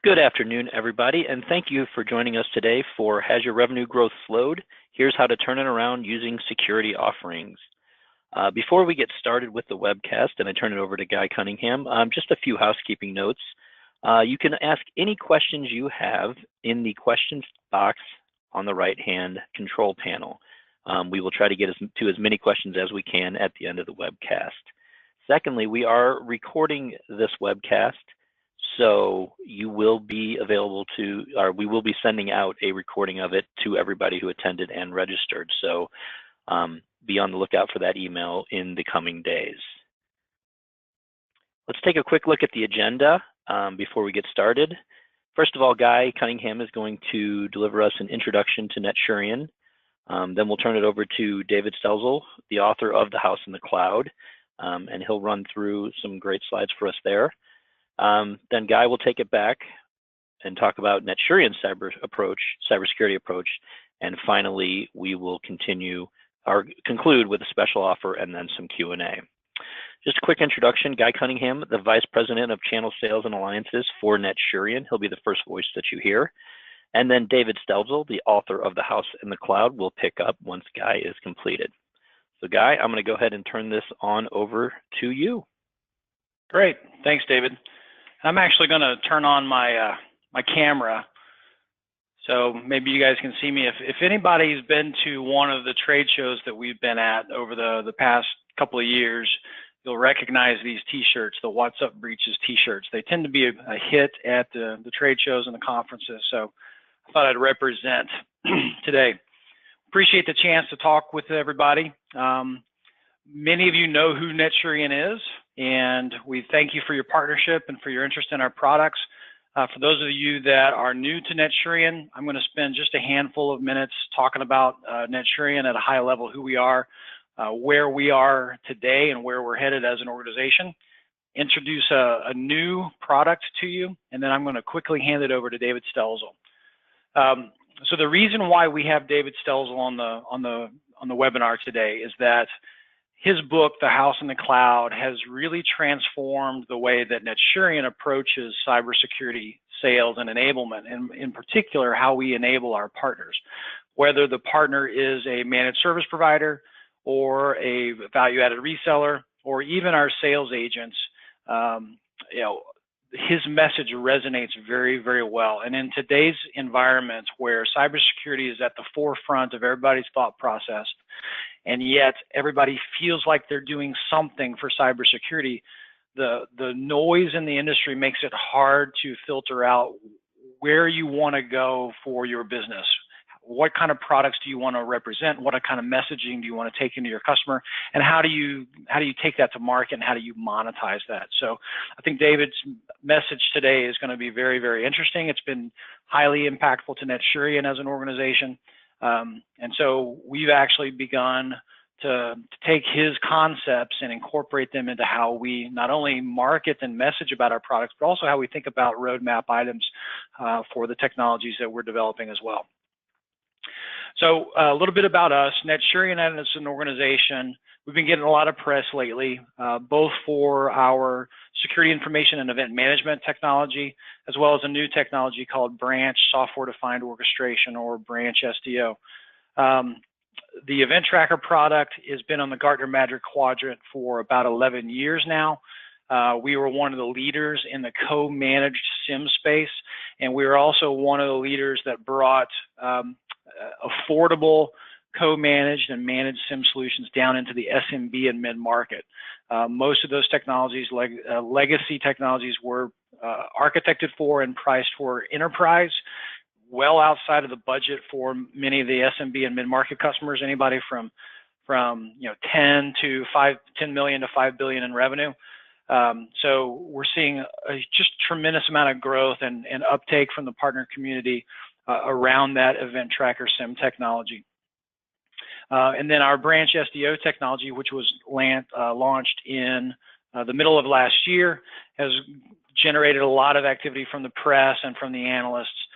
Good afternoon, everybody, and thank you for joining us today for Has Your Revenue Growth Slowed? Here's how to turn it around using security offerings. Before we get started with the webcast and I turn it over to Guy Cunningham, just a few housekeeping notes. You can ask any questions you have in the questions box on the right-hand control panel. We will try to get to as many questions as we can at the end of the webcast. Secondly, we are recording this webcast, so you will be available to, or we will be sending out a recording of it to everybody who attended and registered. So be on the lookout for that email in the coming days. Let's take a quick look at the agenda before we get started. First of all, Guy Cunningham is going to deliver us an introduction to NetSurian. Then we'll turn it over to David Stelzl, the author of The House in the Cloud, and he'll run through some great slides for us there. Then Guy will take it back and talk about NetSurian's cybersecurity approach, and finally we will conclude with a special offer and then some Q&A. Just a quick introduction: Guy Cunningham, the Vice President of Channel Sales and Alliances for NetSurian. He'll be the first voice that you hear. And then David Stelzl, the author of The House in the Cloud, will pick up once Guy is completed. So Guy, I'm going to go ahead and turn this on over to you. Great, thanks, David. I'm actually going to turn on my my camera, so maybe you guys can see me. If anybody's been to one of the trade shows that we've been at over the past couple of years, you'll recognize these T-shirts, the What's Up Breaches T-shirts. They tend to be a hit at the trade shows and the conferences, so I thought I'd represent today. Appreciate the chance to talk with everybody. Many of you know who NetSurian is, and we thank you for your partnership and for your interest in our products. For those of you that are new to NetSurian, I'm going to spend just a handful of minutes talking about NetSurian at a high level, who we are, where we are today and where we're headed as an organization, introduce a new product to you, and then I'm going to quickly hand it over to David Stelzl. So the reason why we have David Stelzl on the webinar today is that his book, The House in the Cloud, has really transformed the way that NetSurian approaches cybersecurity sales and enablement, and in particular, how we enable our partners. Whether the partner is a managed service provider or a value-added reseller, or even our sales agents, his message resonates very, very well. And in today's environment where cybersecurity is at the forefront of everybody's thought process, and yet everybody feels like they're doing something for cybersecurity, the noise in the industry makes it hard to filter out where you want to go for your business. What kind of products do you want to represent? What kind of messaging do you want to take into your customer? And how do you take that to market, and how do you monetize that? So I think David's message today is going to be very, very interesting. It's been highly impactful to NetSurian as an organization. And so we've actually begun to take his concepts and incorporate them into how we not only market and message about our products, but also how we think about roadmap items for the technologies that we're developing as well. So a little bit about us. NetSurian as an organization, we've been getting a lot of press lately, both for our security information and event management technology, as well as a new technology called Branch Software-Defined Orchestration, or Branch SDO. The Event Tracker product has been on the Gartner Magic Quadrant for about 11 years now. We were one of the leaders in the co-managed SIM space, and we were also one of the leaders that brought affordable co-managed and managed SIM solutions down into the SMB and mid-market. Most of those technologies, legacy technologies, were architected for and priced for enterprise, well outside of the budget for many of the SMB and mid-market customers, anybody from 10 million to 5 billion in revenue. So we're seeing a just tremendous amount of growth and uptake from the partner community around that Event Tracker SIM technology. And then our Branch SDO technology, which was launched in the middle of last year, has generated a lot of activity from the press and from the analysts.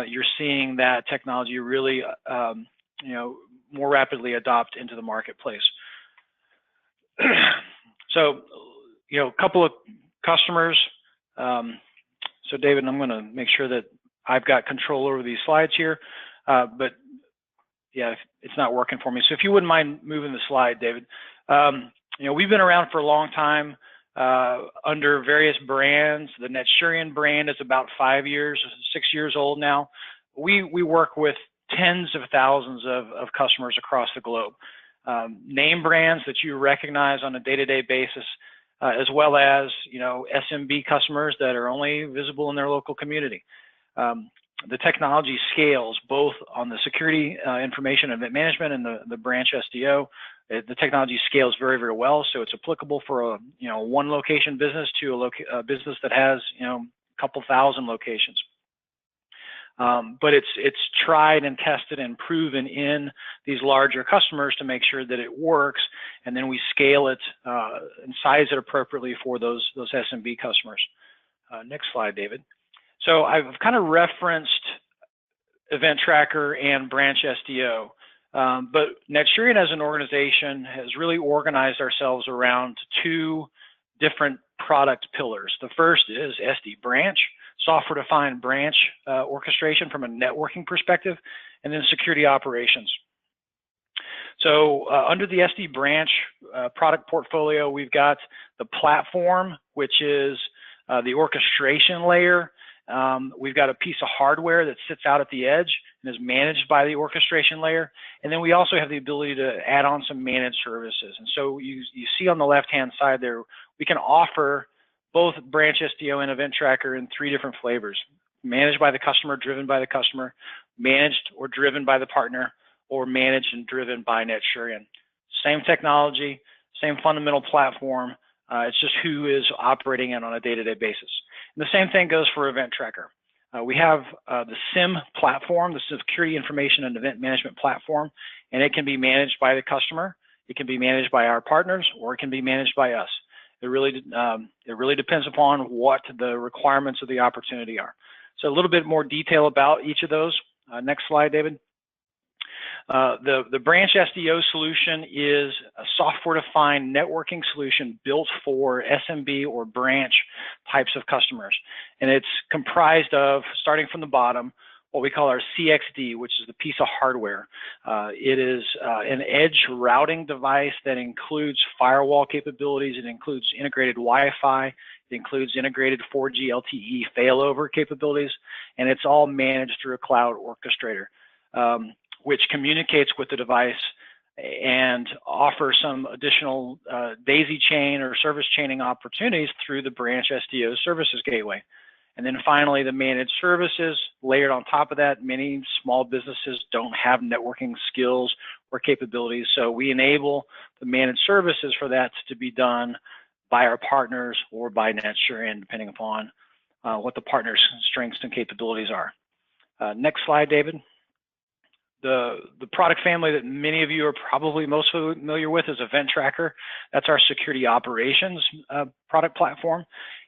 You're seeing that technology really, more rapidly adopt into the marketplace. So, a couple of customers. So David, I'm going to make sure that I've got control over these slides here, but yeah, it's not working for me. So if you wouldn't mind moving the slide, David. You know, we've been around for a long time under various brands. The NetSurian brand is about 6 years old now. We work with tens of thousands of customers across the globe. Name brands that you recognize on a day-to-day basis, as well as, you know, SMB customers that are only visible in their local community. The technology scales both on the security information and event management and the branch SDO. The technology scales very, very well, so it's applicable for a, you know, one location business to a business that has, you know, a couple thousand locations. But it's tried and tested and proven in these larger customers to make sure that it works, and then we scale it and size it appropriately for those SMB customers. Next slide, David. So I've kind of referenced Event Tracker and Branch SDO, but NetSurian as an organization has really organized ourselves around two different product pillars. The first is SD Branch, software-defined branch orchestration from a networking perspective, and then security operations. So under the SD Branch product portfolio, we've got the platform, which is the orchestration layer. We've got a piece of hardware that sits out at the edge and is managed by the orchestration layer. And then we also have the ability to add on some managed services. And so you see on the left-hand side there, we can offer both Branch SDO and Event Tracker in 3 different flavors: managed by the customer, driven by the customer, managed or driven by the partner, or managed and driven by NetSurian. Same technology, same fundamental platform. It's just who is operating it on a day-to-day basis. And the same thing goes for Event Tracker. We have the SIM platform, the Security Information and Event Management Platform, and it can be managed by the customer, it can be managed by our partners, or it can be managed by us. It really depends upon what the requirements of the opportunity are. So a little bit more detail about each of those. Next slide, David. The Branch SDO solution is a software-defined networking solution built for SMB or branch types of customers. And it's comprised of, starting from the bottom, what we call our CXD, which is the piece of hardware. It is an edge routing device that includes firewall capabilities. It includes integrated Wi-Fi. It includes integrated 4G LTE failover capabilities. And it's all managed through a cloud orchestrator, which communicates with the device and offers some additional daisy chain or service chaining opportunities through the Branch SDO services gateway. And then finally, the managed services layered on top of that. Many small businesses don't have networking skills or capabilities, so we enable the managed services for that to be done by our partners or by NetSurian, depending upon what the partner's strengths and capabilities are. Next slide, David. The product family that many of you are probably most familiar with is Event Tracker. That's our security operations product platform.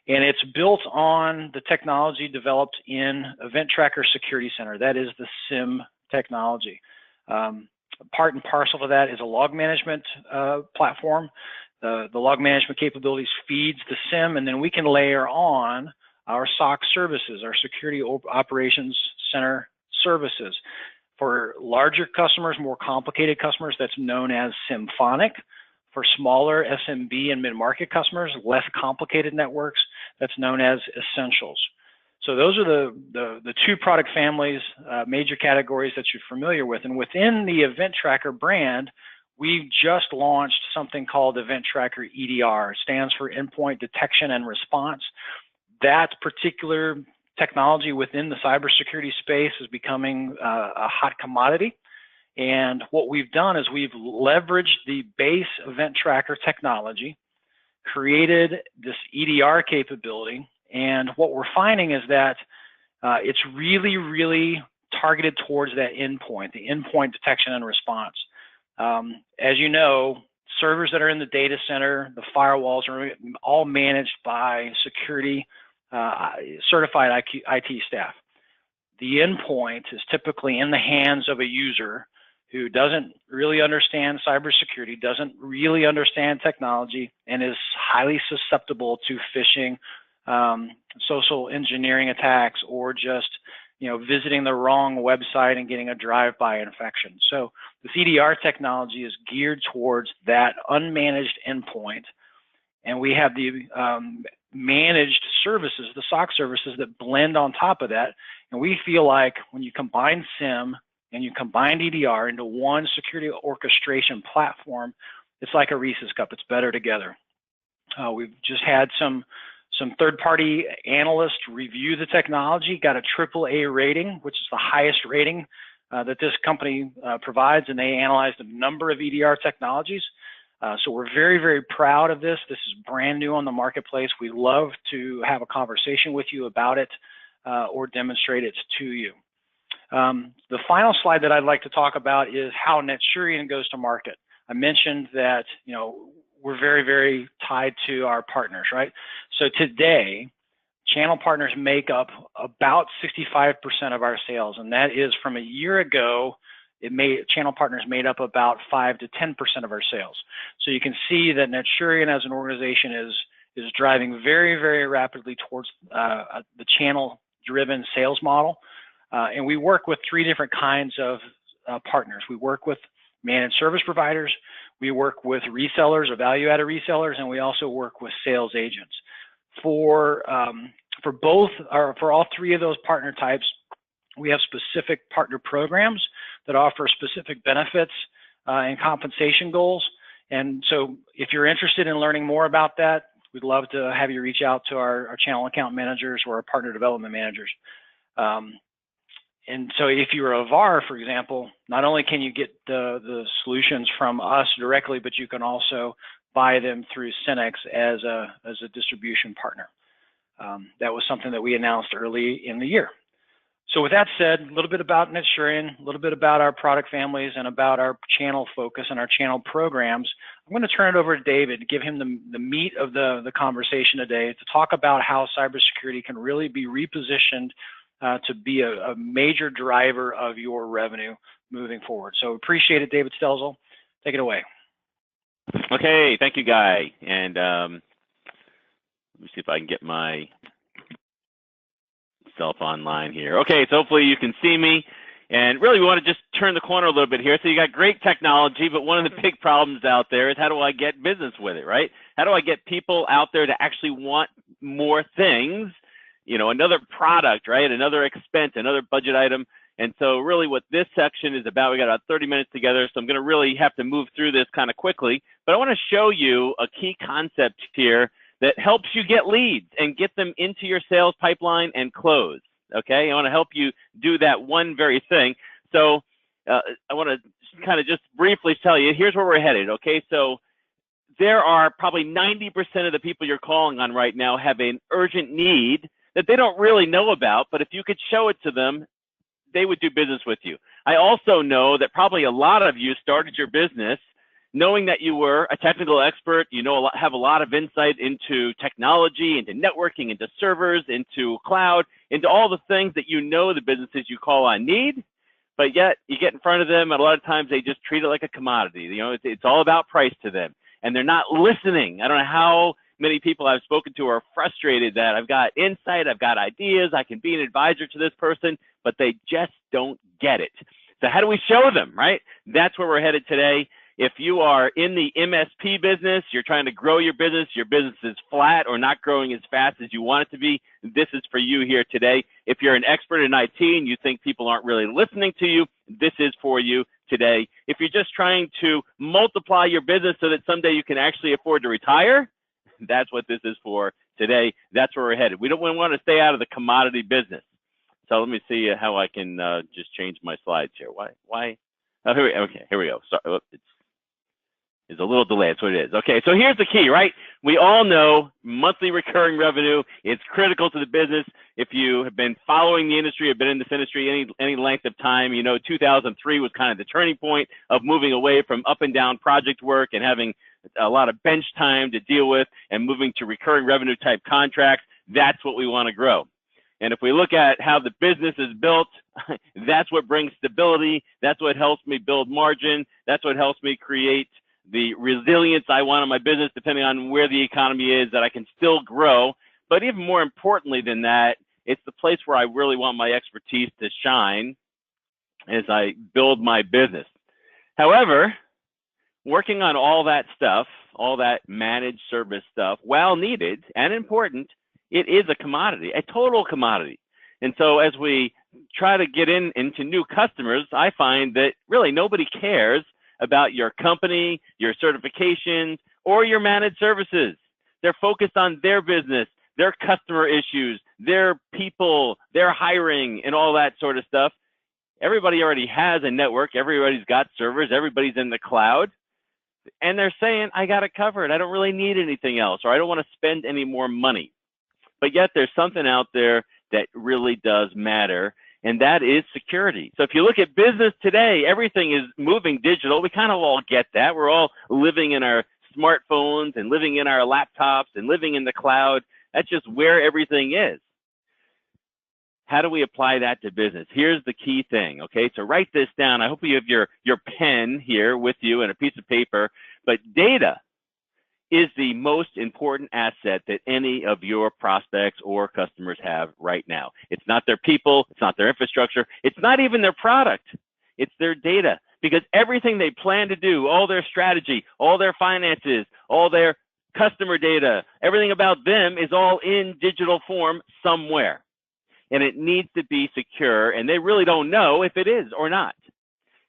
And it's built on the technology developed in Event Tracker Security Center. That is the SIM technology. Part and parcel of that is a log management platform. The log management capabilities feeds the SIM, and then we can layer on our SOC services, our Security Operations Center services. For larger customers, more complicated customers, that's known as Symphonic. For smaller SMB and mid-market customers, less complicated networks, that's known as Essentials. So those are the 2 product families, major categories that you're familiar with. And within the Event Tracker brand, we've just launched something called Event Tracker EDR. It stands for Endpoint Detection and Response. That particular technology within the cybersecurity space is becoming a hot commodity. And what we've done is we've leveraged the base Event Tracker technology, created this EDR capability, and what we're finding is that it's really, really targeted towards that endpoint, the endpoint detection and response. As you know, servers that are in the data center, the firewalls are all managed by security certified IT staff. The endpoint is typically in the hands of a user who doesn't really understand cybersecurity, doesn't really understand technology, and is highly susceptible to phishing, social engineering attacks, or just visiting the wrong website and getting a drive-by infection. So this EDR technology is geared towards that unmanaged endpoint, and we have the managed services, the SOC services that blend on top of that. And we feel like when you combine SIEM and you combine EDR into one security orchestration platform, it's like a Reese's cup. It's better together. We've just had some third-party analysts review the technology, got a AAA rating, which is the highest rating that this company provides, and they analyzed a number of EDR technologies. So we're very, very proud of this. This is brand new on the marketplace. We love to have a conversation with you about it or demonstrate it to you. The final slide that I'd like to talk about is how NetSurian goes to market. I mentioned that we're very, very tied to our partners, right? So today, channel partners make up about 65% of our sales, and that is from a year ago. Channel partners made up about 5 to 10% of our sales. So you can see that NetSurian as an organization is driving very, very rapidly towards the channel-driven sales model. And we work with 3 different kinds of partners. We work with managed service providers, we work with resellers or value-added resellers, and we also work with sales agents. For all 3 of those partner types, we have specific partner programs that offer specific benefits and compensation goals. And so if you're interested in learning more about that, we'd love to have you reach out to our channel account managers or our partner development managers. And so if you're a VAR, for example, not only can you get the solutions from us directly, but you can also buy them through Cenex as a distribution partner. That was something that we announced early in the year. So with that said, a little bit about NetSurian, a little bit about our product families, and about our channel focus and our channel programs. I'm going to turn it over to David to give him the meat of the conversation today, to talk about how cybersecurity can really be repositioned to be a major driver of your revenue moving forward. So appreciate it, David Stelzl. Take it away. Okay, thank you, Guy. And let me see if I can get myself online here. Okay, so hopefully you can see me. And really, we want to just turn the corner a little bit here. So you got great technology, but one of the big problems out there is, how do I get business with it, right? How do I get people out there to actually want more things? Another product, right? Another expense, another budget item. And so really what this section is about, we got about 30 minutes together, so I'm going to really have to move through this kind of quickly. But I want to show you a key concept here that helps you get leads and get them into your sales pipeline and close, okay? I want to help you do that one very thing. So I want to kind of just briefly tell you, here's where we're headed, okay? So there are probably 90% of the people you're calling on right now have an urgent need that they don't really know about, but if you could show it to them, they would do business with you. I also know that probably a lot of you started your business knowing that you were a technical expert, have a lot of insight into technology, into networking, into servers, into cloud, into all the things that the businesses you call on need, but yet you get in front of them, and a lot of times they just treat it like a commodity. It's all about price to them, and they're not listening. I don't know how many people I've spoken to are frustrated that I've got insight, I've got ideas, I can be an advisor to this person, but they just don't get it. So how do we show them, right? That's where we're headed today. If you are in the MSP business, you're trying to grow your business is flat or not growing as fast as you want it to be, this is for you here today. If you're an expert in IT and you think people aren't really listening to you, this is for you today. If you're just trying to multiply your business so that someday you can actually afford to retire, that's what this is for today. That's where we're headed. We want to stay out of the commodity business. So let me see how I can just change my slides here. Why? Oh, here we go. Sorry, it's a little delayed. That's what it is. Okay, so here's the key, right? We all know monthly recurring revenue is critical to the business. If you have been following the industry, have been in this industry any length of time, 2003 was kind of the turning point of moving away from up and down project work and having a lot of bench time to deal with and moving to recurring revenue type contracts. That's what we want to grow. And if we look at how the business is built, that's what brings stability. That's what helps me build margin. That's what helps me create the resilience I want in my business, depending on where the economy is, that I can still grow. But even more importantly than that, it's the place where I really want my expertise to shine as I build my business. However, working on all that stuff, all that managed service stuff, while needed and important, it is a commodity, a total commodity. And so as we try to get into new customers, I find that really nobody cares about your company, your certifications, or your managed services. They're focused on their business, their customer issues, their people, their hiring, and all that sort of stuff. Everybody already has a network. Everybody's got servers. Everybody's in the cloud. And they're saying, I got it covered. I don't really need anything else, or I don't want to spend any more money. But yet there's something out there that really does matter, and that is security. So if you look at business today, everything is moving digital. We kind of all get that. We're all living in our smartphones and living in our laptops and living in the cloud. That's just where everything is. How do we apply that to business? Here's the key thing, okay? So write this down. I hope you have your pen here with you and a piece of paper. But data is the most important asset that any of your prospects or customers have right now. It's not their people. It's not their infrastructure. It's not even their product. It's their data. Because everything they plan to do, all their strategy, all their finances, all their customer data, everything about them is all in digital form somewhere. And it needs to be secure, and they really don't know if it is or not.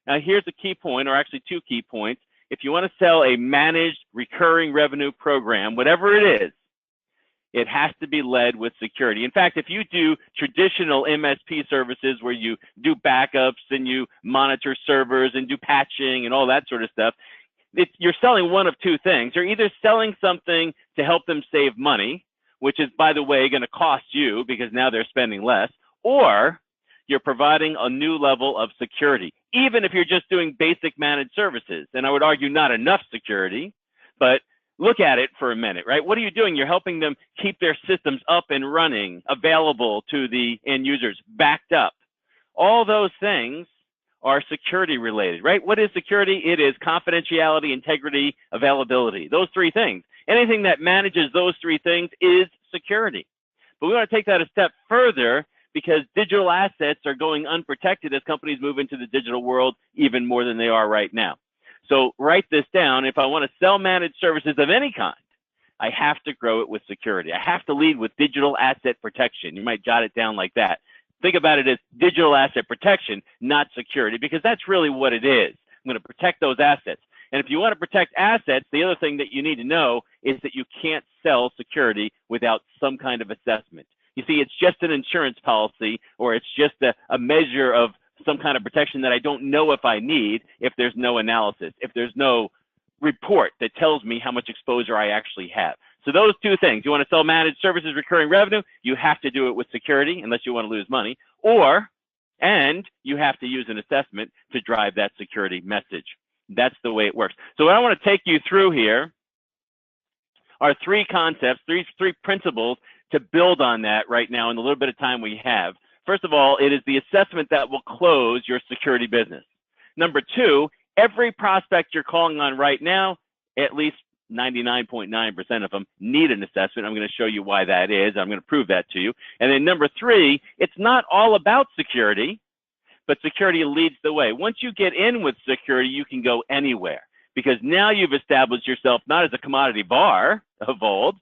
Now, here's a key point, or actually two key points. If you want to sell a managed recurring revenue program, whatever it is, it has to be led with security. In fact, if you do traditional MSP services where you do backups and you monitor servers and do patching and all that sort of stuff, you're selling one of two things. You're either selling something to help them save money, which is, by the way, going to cost you because now they're spending less, or you're providing a new level of security, even if you're just doing basic managed services. And I would argue not enough security, but look at it for a minute, right? What are you doing? You're helping them keep their systems up and running, available to the end users, backed up. All those things are security related, right? What is security? It is confidentiality, integrity, availability, those three things. Anything that manages those three things is security. But we want to take that a step further because digital assets are going unprotected as companies move into the digital world even more than they are right now. So write this down. If I want to sell managed services of any kind, I have to grow it with security. I have to lead with digital asset protection. You might jot it down like that. Think about it as digital asset protection, not security, because that's really what it is. I'm going to protect those assets. And if you want to protect assets, the other thing that you need to know is that you can't sell security without some kind of assessment. You see, it's just an insurance policy, or it's just a measure of some kind of protection that I don't know if I need if there's no analysis, if there's no report that tells me how much exposure I actually have. So those two things, you want to sell managed services, recurring revenue, you have to do it with security unless you want to lose money, and you have to use an assessment to drive that security message. That's the way it works. So what I want to take you through here are three concepts, three principles to build on that right now in the little bit of time we have. First of all, it is the assessment that will close your security business. Number two, every prospect you're calling on right now, at least 99.9% of them need an assessment. I'm going to show you why that is. I'm going to prove that to you. And then number three, it's not all about security, but security leads the way. Once you get in with security, you can go anywhere because now you've established yourself not as a commodity bar of old,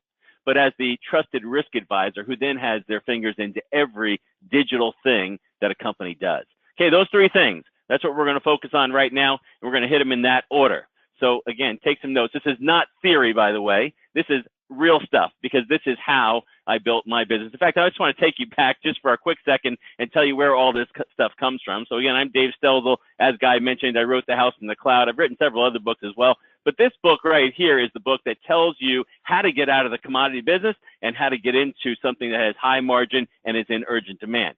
but as the trusted risk advisor who then has their fingers into every digital thing that a company does. Okay, those three things. That's what we're going to focus on right now. And we're going to hit them in that order. So again, take some notes. This is not theory, by the way. This is real stuff because this is how I built my business. In fact, I just want to take you back just for a quick second and tell you where all this stuff comes from. So again, I'm Dave Stelzl. As Guy mentioned, I wrote The House in the Cloud. I've written several other books as well. But this book right here is the book that tells you how to get out of the commodity business and how to get into something that has high margin and is in urgent demand.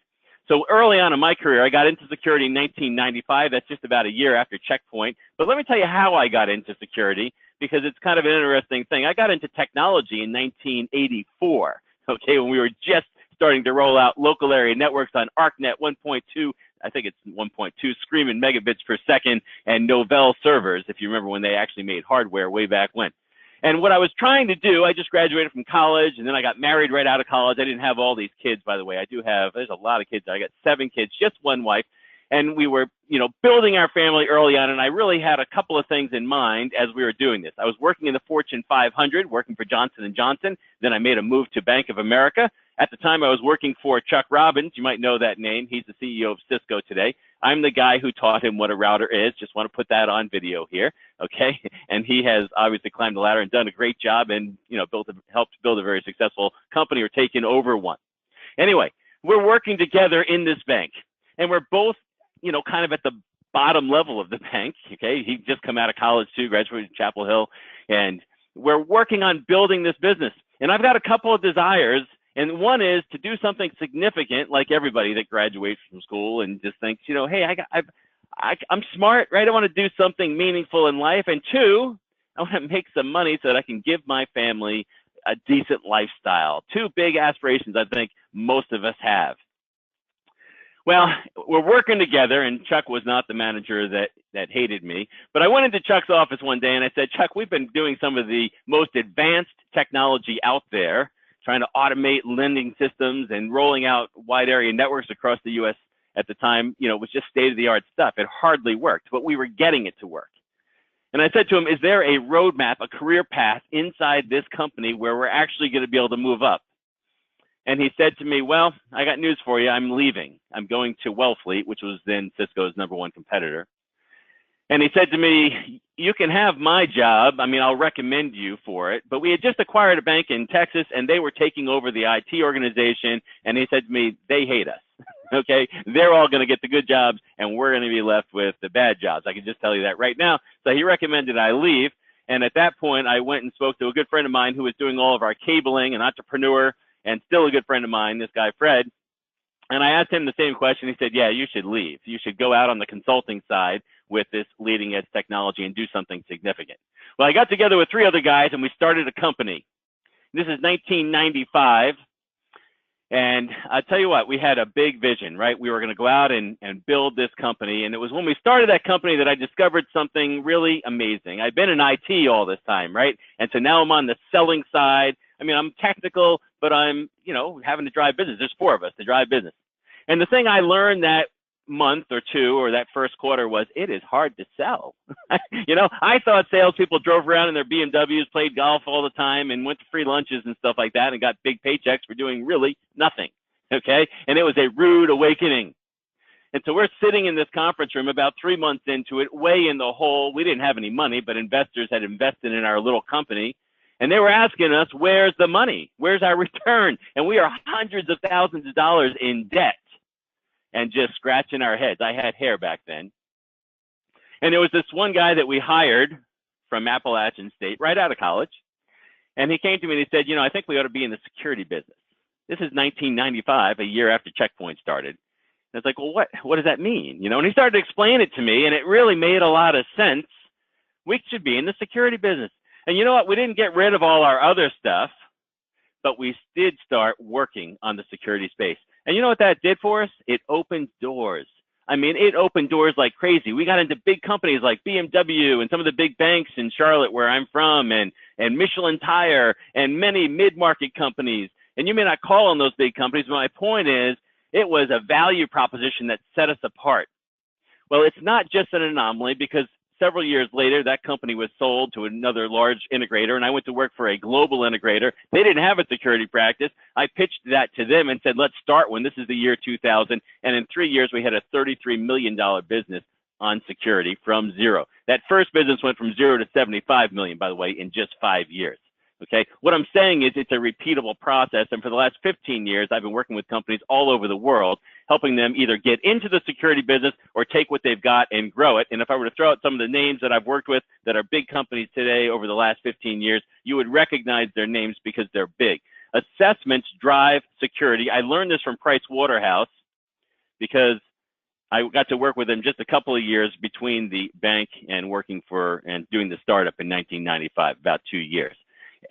So early on in my career, I got into security in 1995. That's just about a year after Checkpoint. But let me tell you how I got into security because it's kind of an interesting thing. I got into technology in 1984, okay, when we were just starting to roll out local area networks on ArcNet 1.2, I think it's 1.2 screaming megabits per second, and Novell servers, if you remember when they actually made hardware way back when. And what I was trying to do, I just graduated from college, and then I got married right out of college. I didn't have all these kids, by the way. There's a lot of kids. I got 7 kids, just one wife. And we were, building our family early on, and I really had a couple of things in mind as we were doing this. I was working in the Fortune 500, working for Johnson & Johnson. Then I made a move to Bank of America. At the time, I was working for Chuck Robbins. You might know that name. He's the CEO of Cisco today. I'm the guy who taught him what a router is. Just want to put that on video here, okay? And he has obviously climbed the ladder and done a great job and, helped build a very successful company or taken over one. Anyway, we're working together in this bank, and we're both, kind of at the bottom level of the bank, okay? He just come out of college too, graduated Chapel Hill, and we're working on building this business. And I've got a couple of desires. And one is to do something significant, like everybody that graduates from school and just thinks, hey, I'm smart, right? I want to do something meaningful in life. And 2, I want to make some money so that I can give my family a decent lifestyle. 2 big aspirations I think most of us have. Well, we're working together, and Chuck was not the manager that hated me. But I went into Chuck's office one day and I said, Chuck, we've been doing some of the most advanced technology out there, trying to automate lending systems and rolling out wide area networks across the U.S. at the time. It was just state-of-the-art stuff. It hardly worked, but we were getting it to work. And I said to him, is there a roadmap, a career path inside this company where we're actually going to be able to move up? And he said to me, well, I got news for you. I'm leaving. I'm going to Wellfleet, which was then Cisco's #1 competitor. And he said to me, you can have my job. I'll recommend you for it. But we had just acquired a bank in Texas, and they were taking over the IT organization. And he said to me, they hate us. Okay, they're all going to get the good jobs, and we're going to be left with the bad jobs. I can just tell you that right now. So he recommended I leave. And at that point, I went and spoke to a good friend of mine who was doing all of our cabling, an entrepreneur, and still a good friend of mine, this guy, Fred. And I asked him the same question. He said, yeah, you should leave. You should go out on the consulting side with this leading edge technology and do something significant. Well, I got together with 3 other guys and we started a company. This is 1995. And I tell you what, we had a big vision, right? We were going to go out and build this company. And it was when we started that company that I discovered something really amazing. I've been in IT all this time, right? And so now I'm on the selling side. I'm technical, but I'm, having to drive business. There's 4 of us to drive business. And the thing I learned that month or 2 or that first quarter was it is hard to sell. I thought salespeople drove around in their BMWs, played golf all the time, and went to free lunches and stuff like that and got big paychecks for doing really nothing. Okay. And it was a rude awakening. And so we're sitting in this conference room about 3 months into it, way in the hole. We didn't have any money, but investors had invested in our little company. And they were asking us, where's the money? Where's our return? And we are hundreds of thousands of dollars in debt and just scratching our heads. I had hair back then. And there was this one guy that we hired from Appalachian State right out of college. And he came to me and he said, I think we ought to be in the security business. This is 1995, a year after Checkpoint started. And it's like, well, what does that mean? And he started to explain it to me, and it really made a lot of sense. We should be in the security business. And you know what? We didn't get rid of all our other stuff, but we did start working on the security space. And you know what that did for us? It opened doors. It opened doors like crazy. We got into big companies like BMW and some of the big banks in Charlotte, where I'm from, and Michelin Tire and many mid-market companies. And you may not call on those big companies, but my point is it was a value proposition that set us apart. Well, it's not just an anomaly, because several years later, that company was sold to another large integrator, and I went to work for a global integrator. They didn't have a security practice. I pitched that to them and said, let's start one. This is the year 2000, and in 3 years, we had a $33 million business on security from zero. That first business went from 0 to 75 million, by the way, in just 5 years. Okay, what I'm saying is it's a repeatable process, and for the last 15 years, I've been working with companies all over the world, helping them either get into the security business or take what they've got and grow it. And if I were to throw out some of the names that I've worked with that are big companies today over the last 15 years, you would recognize their names because they're big. Assessments drive security. I learned this from Price Waterhouse because I got to work with them just a couple of years between the bank and working for and doing the startup in 1995, about 2 years.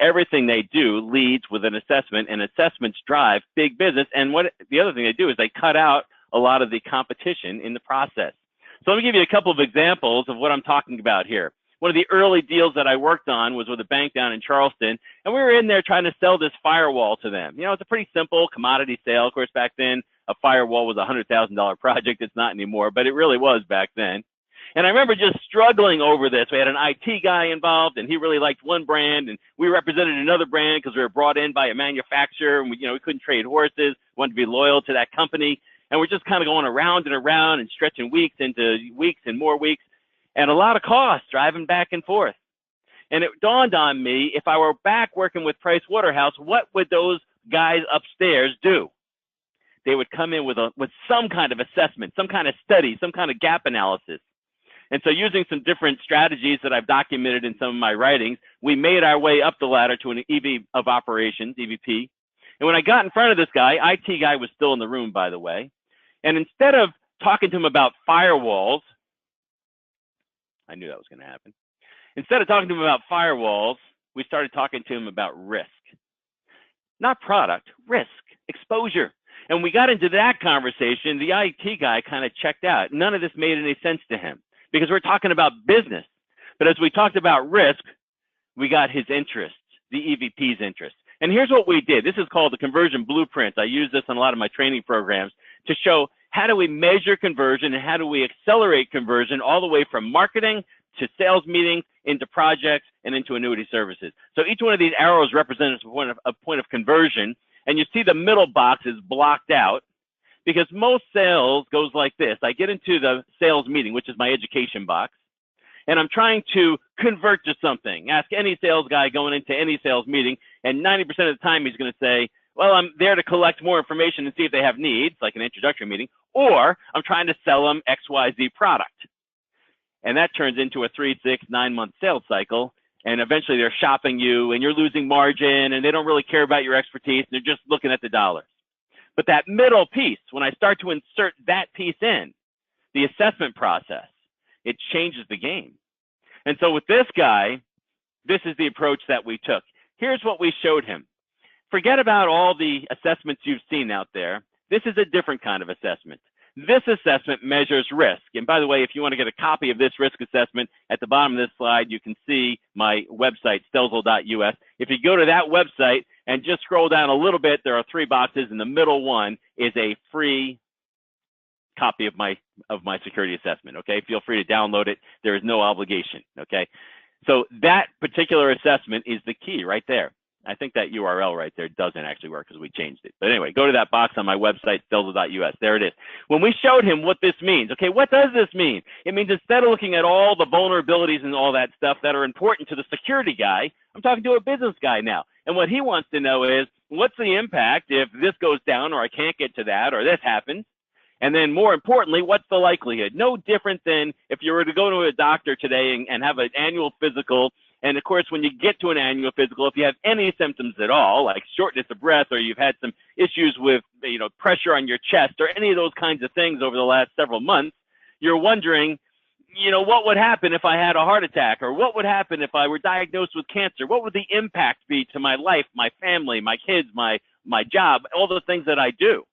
Everything they do leads with an assessment, and assessments drive big business. And the other thing they do is they cut out a lot of the competition in the process. So let me give you a couple of examples of what I'm talking about here. One of the early deals that I worked on was with a bank down in Charleston, and we were in there trying to sell this firewall to them. It's a pretty simple commodity sale. Of course, back then, a firewall was a $100,000 project. It's not anymore, but it really was back then. And I remember just struggling over this. We had an IT guy involved, and he really liked one brand, and we represented another brand because we were brought in by a manufacturer, and we couldn't trade horses. We wanted to be loyal to that company, and we're just kind of going around and around and stretching weeks into weeks and more weeks, and a lot of costs driving back and forth. And it dawned on me, if I were back working with Price Waterhouse, what would those guys upstairs do? They would come in with some kind of assessment, some kind of study, some kind of gap analysis. And so using some different strategies that I've documented in some of my writings, we made our way up the ladder to an EV of operations, EVP. And when I got in front of this guy, IT guy was still in the room, by the way. And instead of talking to him about firewalls, I knew that was going to happen. Instead of talking to him about firewalls, we started talking to him about risk. Not product, risk, exposure. And we got into that conversation. The IT guy kind of checked out. None of this made any sense to him because we're talking about business. But as we talked about risk, we got his interest, the EVP's interest. And here's what we did. This is called the conversion blueprint. I use this in a lot of my training programs to show how do we measure conversion and how do we accelerate conversion all the way from marketing to sales meetings into projects and into annuity services. So each one of these arrows represents a point of conversion. And you see the middle box is blocked out because most sales goes like this. I get into the sales meeting, which is my education box, and I'm trying to convert to something. Ask any sales guy going into any sales meeting, and 90% of the time he's going to say, well, I'm there to collect more information and see if they have needs, like an introductory meeting, or I'm trying to sell them XYZ product. And that turns into a 3, 6, 9-month sales cycle. And eventually they're shopping you and you're losing margin and they don't really care about your expertise. They're just looking at the dollars. But that middle piece, when I start to insert that piece in, the assessment process, it changes the game. And so with this guy, this is the approach that we took. Here's what we showed him. Forget about all the assessments you've seen out there. This is a different kind of assessment. This assessment measures risk. And by the way, if you want to get a copy of this risk assessment, at the bottom of this slide, you can see my website, stelzl.us. If you go to that website and just scroll down a little bit, there are 3 boxes, and the middle one is a free copy of my security assessment, okay? Feel free to download it. There is no obligation, okay? So that particular assessment is the key right there. I think that URL right there doesn't actually work because we changed it. But anyway, go to that box on my website, stelzl.us. There it is. When we showed him what this means, okay, what does this mean? It means instead of looking at all the vulnerabilities and all that stuff that are important to the security guy, I'm talking to a business guy now. And what he wants to know is, what's the impact if this goes down or I can't get to that or this happens? And then more importantly, what's the likelihood? No different than if you were to go to a doctor today and have an annual physical. And of course, when you get to an annual physical, if you have any symptoms at all, like shortness of breath, or you've had some issues with, pressure on your chest, or any of those kinds of things over the last several months, you're wondering, what would happen if I had a heart attack? Or what would happen if I were diagnosed with cancer? What would the impact be to my life, my family, my kids, my job, all the things that I do?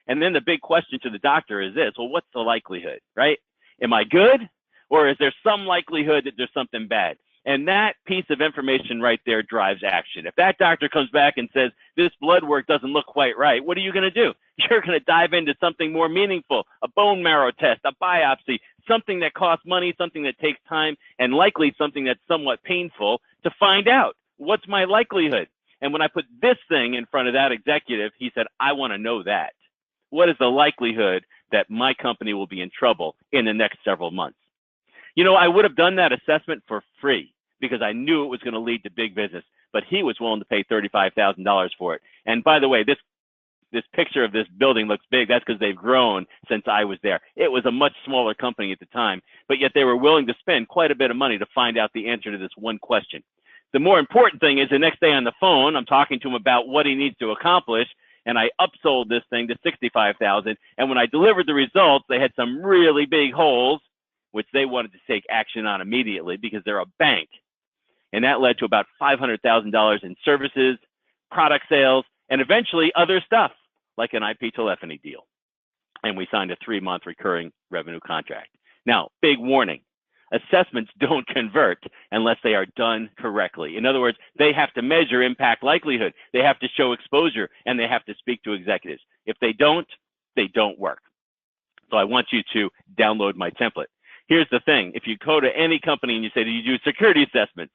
And then the big question to the doctor is this: well, what's the likelihood, right? Am I good? Or is there some likelihood that there's something bad? And that piece of information right there drives action. If that doctor comes back and says, this blood work doesn't look quite right, what are you going to do? You're going to dive into something more meaningful, a bone marrow test, a biopsy, something that costs money, something that takes time, and likely something that's somewhat painful to find out what's my likelihood. And when I put this thing in front of that executive, he said, I want to know that. What is the likelihood that my company will be in trouble in the next several months? I would have done that assessment for free because I knew it was going to lead to big business, but he was willing to pay $35,000 for it. And by the way, this picture of this building looks big. That's because they've grown since I was there. It was a much smaller company at the time, but yet they were willing to spend quite a bit of money to find out the answer to this one question. The more important thing is the next day on the phone, I'm talking to him about what he needs to accomplish, and I upsold this thing to $65,000. And when I delivered the results, they had some really big holes, which they wanted to take action on immediately because they're a bank. And that led to about $500,000 in services, product sales, and eventually other stuff, like an IP telephony deal. And we signed a 3-month recurring revenue contract. Now, big warning. assessments don't convert unless they are done correctly. In other words, they have to measure impact likelihood, they have to show exposure, and they have to speak to executives. If they don't work. So I want you to download my template. Here's the thing. If you go to any company and you say, do you do security assessments?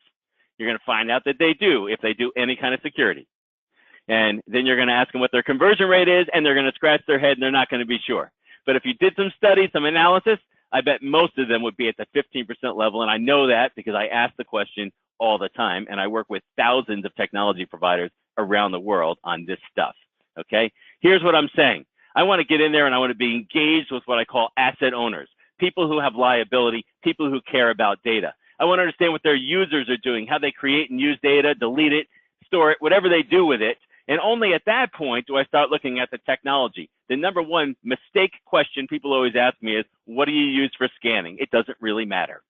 You're going to find out that they do, if they do any kind of security. And then you're going to ask them what their conversion rate is, and they're going to scratch their head, and they're not going to be sure. But if you did some studies, some analysis, I bet most of them would be at the 15% level. And I know that because I ask the question all the time, and I work with thousands of technology providers around the world on this stuff. Okay? Here's what I'm saying. I want to get in there and I want to be engaged with what I call asset owners, people who have liability, people who care about data. I want to understand what their users are doing, how they create and use data, delete it, store it, whatever they do with it. And only at that point do I start looking at the technology. The number one mistake question people always ask me is, what do you use for scanning? It doesn't really matter.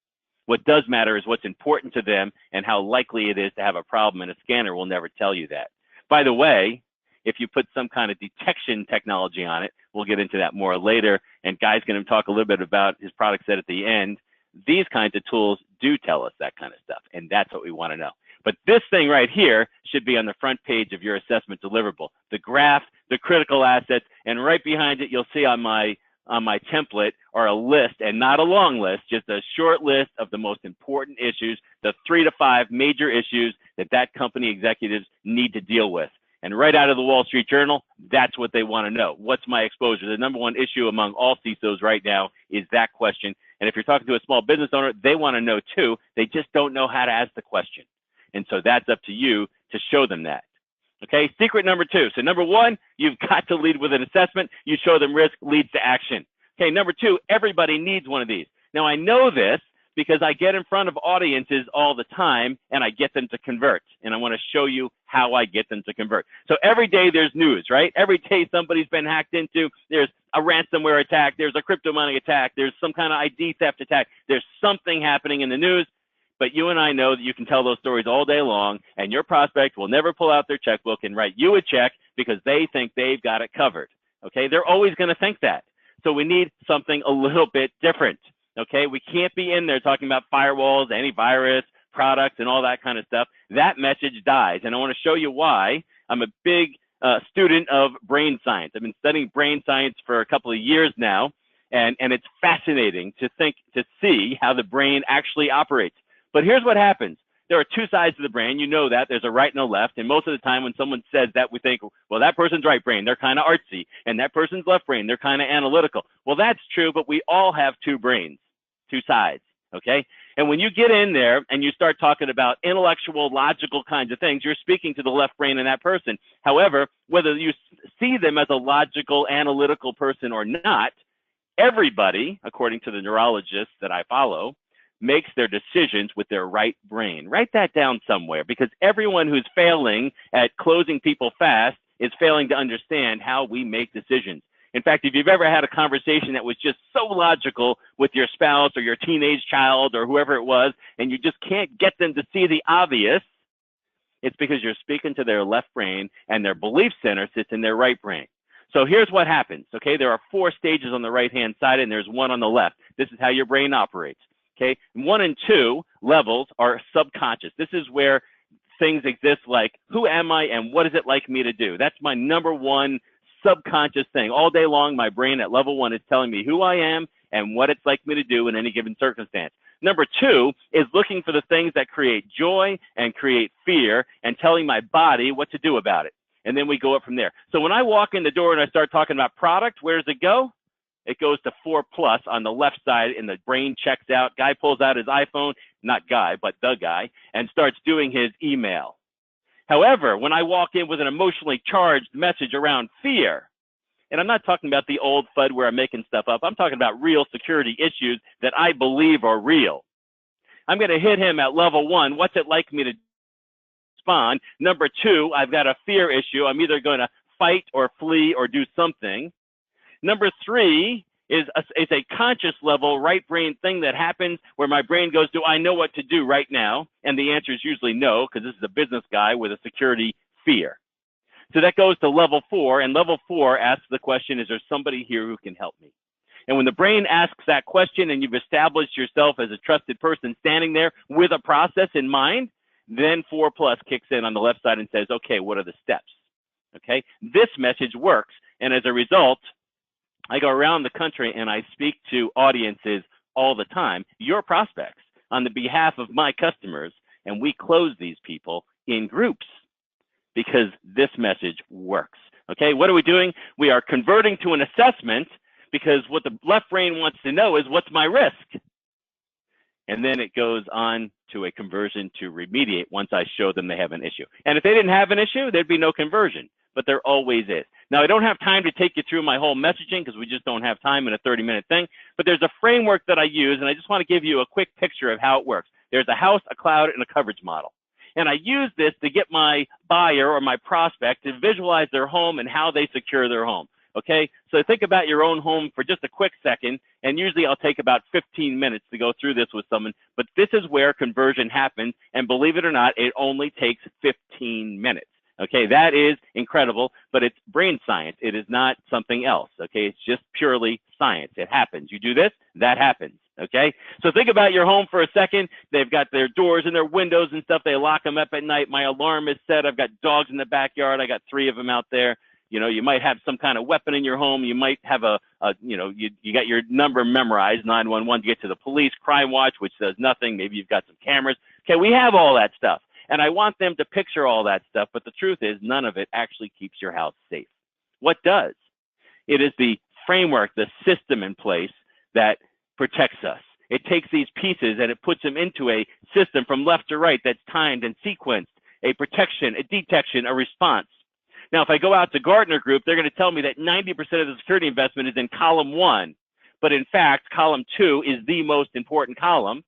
What does matter is what's important to them and how likely it is to have a problem, and a scanner will never tell you that. By the way, if you put some kind of detection technology on it, we'll get into that more later, and Guy's going to talk a little bit about his product set at the end. These kinds of tools do tell us that kind of stuff, and that's what we want to know. But this thing right here should be on the front page of your assessment deliverable. The graph, the critical assets, and right behind it, you'll see on my template are a list, and not a long list, just a short list of the most important issues, the 3 to 5 major issues that company executives need to deal with. And right out of the Wall Street Journal, that's what they want to know. What's my exposure? The number one issue among all CISOs right now is that question. And if you're talking to a small business owner, they want to know too. They just don't know how to ask the question. And so that's up to you to show them that. Okay, secret number 2. So number 1, you've got to lead with an assessment. You show them risk leads to action. Okay, number 2, everybody needs one of these. Now I know this because I get in front of audiences all the time and I get them to convert. And I want to show you how I get them to convert. So every day there's news, right? Every day somebody's been hacked into. There's a ransomware attack. There's a crypto mining attack. There's some kind of ID theft attack. There's something happening in the news. But you and I know that you can tell those stories all day long, and your prospect will never pull out their checkbook and write you a check because they think they've got it covered. Okay, they're always going to think that. So we need something a little bit different. Okay, we can't be in there talking about firewalls, antivirus, products, and all that kind of stuff. That message dies, and I want to show you why. I'm a big student of brain science. I've been studying brain science for a couple of years now, and it's fascinating to see how the brain actually operates. But here's what happens. There are 2 sides to the brain. You know that. There's a right and a left. And most of the time when someone says that, we think, well, that person's right brain, they're kind of artsy. And that person's left brain, they're kind of analytical. Well, that's true, but we all have 2 brains, 2 sides, okay? And when you get in there and you start talking about intellectual, logical kinds of things, you're speaking to the left brain in that person. However, whether you see them as a logical, analytical person or not, everybody, according to the neurologists that I follow, makes their decisions with their right brain. Write that down somewhere, because everyone who's failing at closing people fast is failing to understand how we make decisions. In fact, if you've ever had a conversation that was just so logical with your spouse or your teenage child or whoever it was, and you just can't get them to see the obvious, it's because you're speaking to their left brain and their belief center sits in their right brain. So here's what happens, okay? There are 4 stages on the right-hand side and there's 1 on the left. This is how your brain operates. Okay, 1 and 2 levels are subconscious. This is where things exist like, who am I and what is it like me to do? That's my number 1 subconscious thing. All day long, my brain at level 1 is telling me who I am and what it's like me to do in any given circumstance. Number 2 is looking for the things that create joy and create fear and telling my body what to do about it. And then we go up from there. So when I walk in the door and I start talking about product, where does it go? It goes to 4+ on the left side, and the brain checks out. Guy pulls out his iPhone, not Guy, but the guy, and starts doing his email. However, when I walk in with an emotionally charged message around fear, and I'm not talking about the old FUD where I'm making stuff up. I'm talking about real security issues that I believe are real. I'm going to hit him at level 1. What's it like me to respond? Number 2, I've got a fear issue. I'm either going to fight or flee or do something. Number 3 is a conscious level right brain thing that happens where my brain goes, do I know what to do right now? And the answer is usually no, because this is a business guy with a security fear. So that goes to level 4, and level 4 asks the question, is there somebody here who can help me? And when the brain asks that question and you've established yourself as a trusted person standing there with a process in mind, then 4+ kicks in on the left side and says, okay, what are the steps? Okay, this message works. And as a result, I go around the country and I speak to audiences all the time, your prospects, on the behalf of my customers, and we close these people in groups because this message works. Okay, what are we doing? We are converting to an assessment because what the left brain wants to know is, what's my risk? And then it goes on to a conversion to remediate once I show them they have an issue. And if they didn't have an issue, there'd be no conversion, but there always is. Now, I don't have time to take you through my whole messaging because we just don't have time in a 30-minute thing, but there's a framework that I use, and I just want to give you a quick picture of how it works. There's a house, a cloud, and a coverage model. And I use this to get my buyer or my prospect to visualize their home and how they secure their home. Okay, so think about your own home for just a quick second, and usually I'll take about 15 minutes to go through this with someone, but this is where conversion happens, and believe it or not, it only takes 15 minutes. Okay, that is incredible, but it's brain science. It is not something else. Okay, it's just purely science. It happens. You do this, that happens. Okay, so think about your home for a second. They've got their doors and their windows and stuff. They lock them up at night. My alarm is set. I've got dogs in the backyard. I got 3 of them out there. You know, you might have some kind of weapon in your home. You might have you got your number memorized, 911, to get to the police, Crime Watch, which does nothing. Maybe you've got some cameras. Okay, we have all that stuff. And I want them to picture all that stuff, but the truth is none of it actually keeps your house safe. What does? It is the framework, the system in place that protects us. It takes these pieces and it puts them into a system from left to right that's timed and sequenced, a protection, a detection, a response. Now, if I go out to Gartner Group, they're going to tell me that 90% of the security investment is in column 1. But in fact, column 2 is the most important column.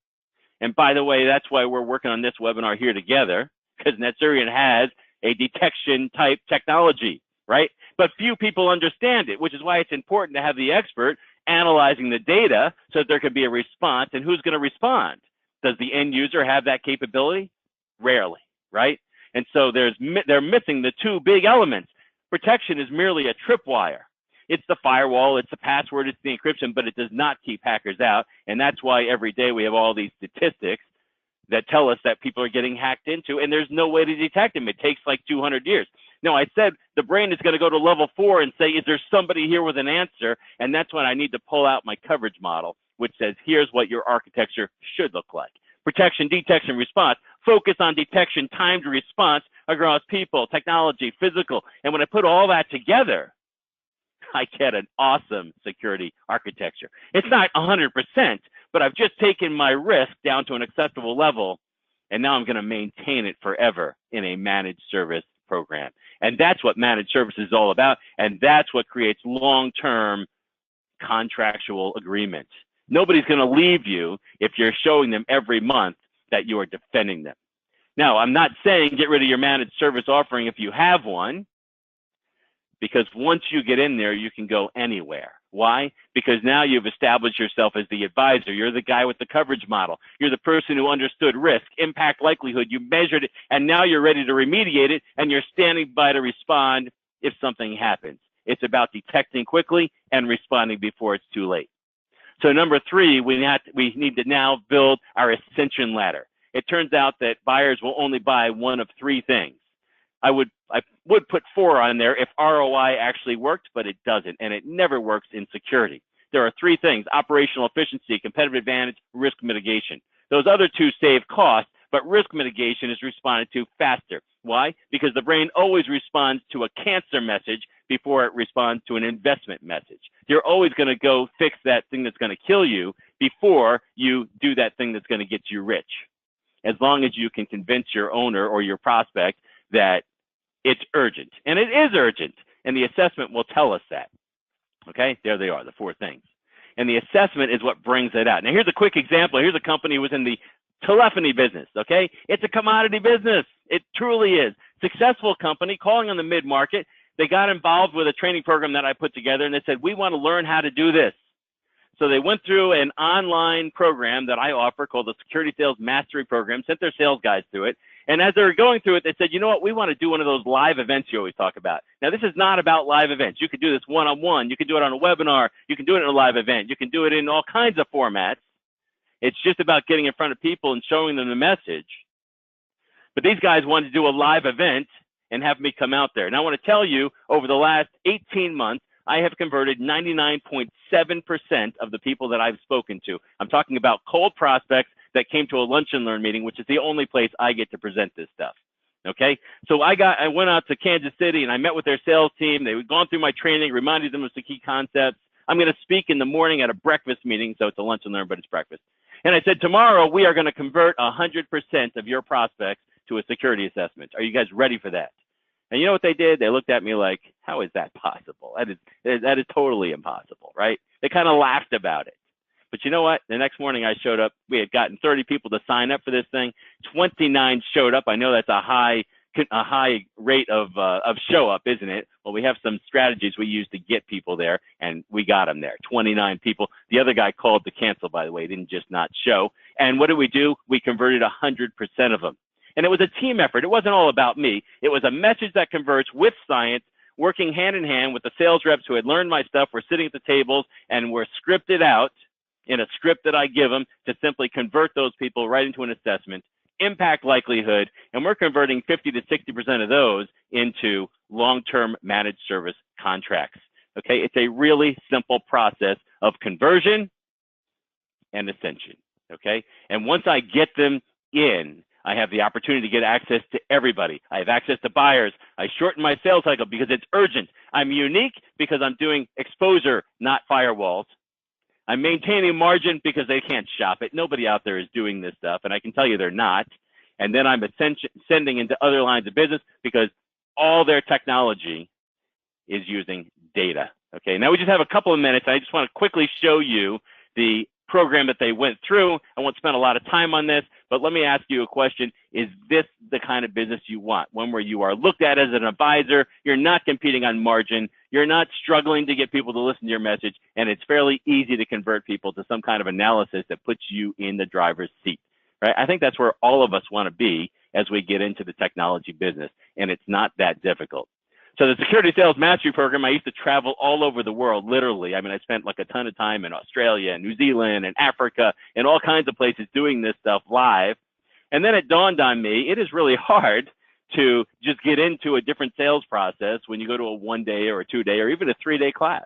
And by the way, that's why we're working on this webinar here together, because NetSurian has a detection type technology, right? But few people understand it, which is why it's important to have the expert analyzing the data so that there can be a response. And who's going to respond? Does the end user have that capability? Rarely, right? And so they're missing the 2 big elements. Protection is merely a tripwire. It's the firewall, it's the password, it's the encryption, but it does not keep hackers out. And that's why every day we have all these statistics that tell us that people are getting hacked into, and there's no way to detect them. It takes like 200 years. Now, I said the brain is going to go to level 4 and say, is there somebody here with an answer? And that's when I need to pull out my coverage model, which says, here's what your architecture should look like. Protection, detection, response. Focus on detection, timed response across people, technology, physical. And when I put all that together, I get an awesome security architecture. It's not 100%, but I've just taken my risk down to an acceptable level, and now I'm going to maintain it forever in a managed service program. And that's what managed service is all about, and that's what creates long-term contractual agreements. Nobody's going to leave you if you're showing them every month that you are defending them. Now, I'm not saying get rid of your managed service offering if you have one, because once you get in there, you can go anywhere. Why? Because now you've established yourself as the advisor. You're the guy with the coverage model. You're the person who understood risk, impact, likelihood. You measured it, and now you're ready to remediate it, and you're standing by to respond if something happens. It's about detecting quickly and responding before it's too late. So number 3, we need to now build our ascension ladder. It turns out that buyers will only buy one of 3 things. I would put 4 on there if ROI actually worked, but it doesn't, and it never works in security. There are 3 things: operational efficiency, competitive advantage, risk mitigation. Those other 2 save cost, but risk mitigation is responded to faster. Why? Because the brain always responds to a cancer message before it responds to an investment message. You're always going to go fix that thing that's going to kill you before you do that thing that's going to get you rich. As long as you can convince your owner or your prospect that it's urgent. And it is urgent. And the assessment will tell us that. Okay, there they are, the 4 things. And the assessment is what brings it out. Now, here's a quick example. Here's a company who was in the telephony business, okay? It's a commodity business. It truly is. Successful company, calling on the mid-market. They got involved with a training program that I put together, and they said, we want to learn how to do this. So they went through an online program that I offer called the Security Sales Mastery Program, sent their sales guys through it, And as they were going through it, they said, you know what, we want to do one of those live events you always talk about. Now, this is not about live events. You could do this one-on-one. You can do it on a webinar. You can do it in a live event. You can do it in all kinds of formats. It's just about getting in front of people and showing them the message. But these guys wanted to do a live event and have me come out there. And I want to tell you, over the last 18 months, I have converted 99.7% of the people that I've spoken to. I'm talking about cold prospects that came to a lunch and learn meeting, which is the only place I get to present this stuff. Okay, so I went out to Kansas City and I met with their sales team. They had gone through my training, reminded them of the key concepts. I'm going to speak in the morning at a breakfast meeting, so it's a lunch and learn, but it's breakfast. And I said, tomorrow we are going to convert 100% of your prospects to a security assessment. Are you guys ready for that? And you know what they did? They looked at me like, how is that possible? That is totally impossible, right? They kind of laughed about it. But you know what? The next morning I showed up. We had gotten 30 people to sign up for this thing. 29 showed up. I know that's a high rate of show up, isn't it? Well, we have some strategies we use to get people there, and we got them there. 29 people. The other guy called to cancel, by the way. He didn't just not show. And what did we do? We converted 100% of them. And it was a team effort. It wasn't all about me. It was a message that converts with science, working hand in hand with the sales reps who had learned my stuff. We're sitting at the tables and we're scripted out in a script that I give them to simply convert those people right into an assessment, impact likelihood, and we're converting 50 to 60% of those into long-term managed service contracts. Okay, it's a really simple process of conversion and ascension. Okay, and once I get them in, I have the opportunity to get access to everybody. I have access to buyers. I shorten my sales cycle because it's urgent. I'm unique because I'm doing exposure, not firewalls. I'm maintaining margin because they can't shop it. Nobody out there is doing this stuff, and I can tell you they're not. And then I'm ascending into other lines of business because all their technology is using data. Okay, now we just have a couple of minutes. I just want to quickly show you the program that they went through. I won't spend a lot of time on this, but let me ask you a question. Is this the kind of business you want? One where you are looked at as an advisor, you're not competing on margin, you're not struggling to get people to listen to your message, and it's fairly easy to convert people to some kind of analysis that puts you in the driver's seat, right? I think that's where all of us want to be as we get into the technology business, and it's not that difficult. So the Security Sales Mastery Program, I used to travel all over the world, literally. I mean, I spent like a ton of time in Australia and New Zealand and Africa and all kinds of places doing this stuff live. And then it dawned on me, it is really hard to just get into a different sales process when you go to a 1-day or a 2-day or even a 3-day class.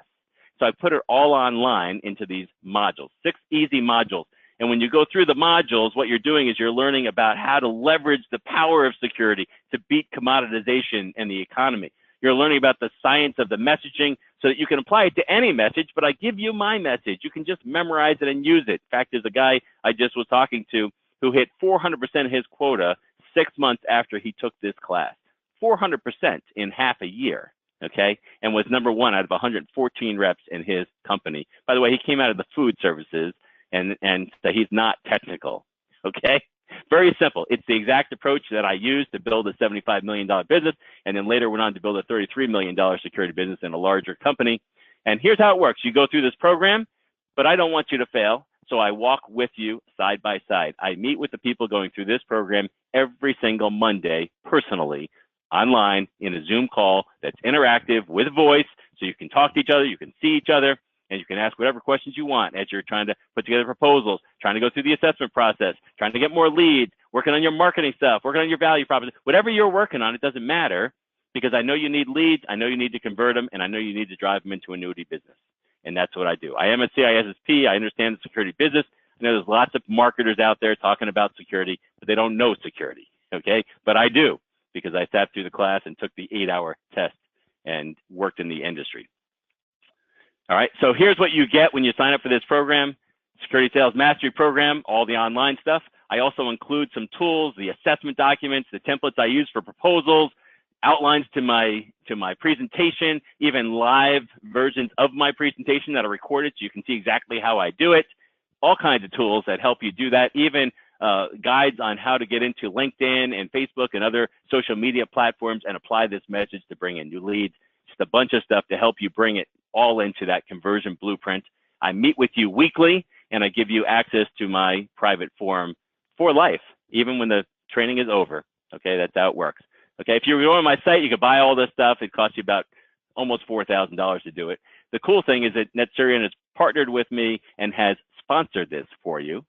So I put it all online into these modules, 6 easy modules. And when you go through the modules, what you're doing is you're learning about how to leverage the power of security to beat commoditization in the economy. You're learning about the science of the messaging so that you can apply it to any message, but I give you my message. You can just memorize it and use it. In fact, there's a guy I just was talking to who hit 400% of his quota 6 months after he took this class. 400% in half a year, okay? And was number 1 out of 114 reps in his company. By the way, he came out of the food services, and so he's not technical, okay? Very simple. It's the exact approach that I used to build a $75 million business, and then later went on to build a $33 million security business in a larger company. And here's how it works. You go through this program, but I don't want you to fail, so I walk with you side by side. I meet with the people going through this program every single Monday personally, online, in a Zoom call that's interactive with voice, so you can talk to each other, you can see each other, and you can ask whatever questions you want as you're trying to put together proposals, trying to go through the assessment process, trying to get more leads, working on your marketing stuff, working on your value proposition. Whatever you're working on, it doesn't matter, because I know you need leads, I know you need to convert them, and I know you need to drive them into annuity business. And that's what I do. I am a CISSP. I understand the security business. I know there's lots of marketers out there talking about security, but they don't know security, okay? But I do, because I sat through the class and took the 8-hour test and worked in the industry. All right, so here's what you get when you sign up for this program, Security Sales Mastery Program, all the online stuff. I also include some tools, the assessment documents, the templates I use for proposals, outlines to my presentation, even live versions of my presentation that are recorded so you can see exactly how I do it, all kinds of tools that help you do that, even guides on how to get into LinkedIn and Facebook and other social media platforms and apply this message to bring in new leads. Just a bunch of stuff to help you bring it all into that conversion blueprint. I meet with you weekly, and I give you access to my private forum for life, even when the training is over. Okay, that's how it works. Okay, if you were on my site, you could buy all this stuff. It costs you about almost $4,000 to do it. The cool thing is that NetSurian has partnered with me and has sponsored this for you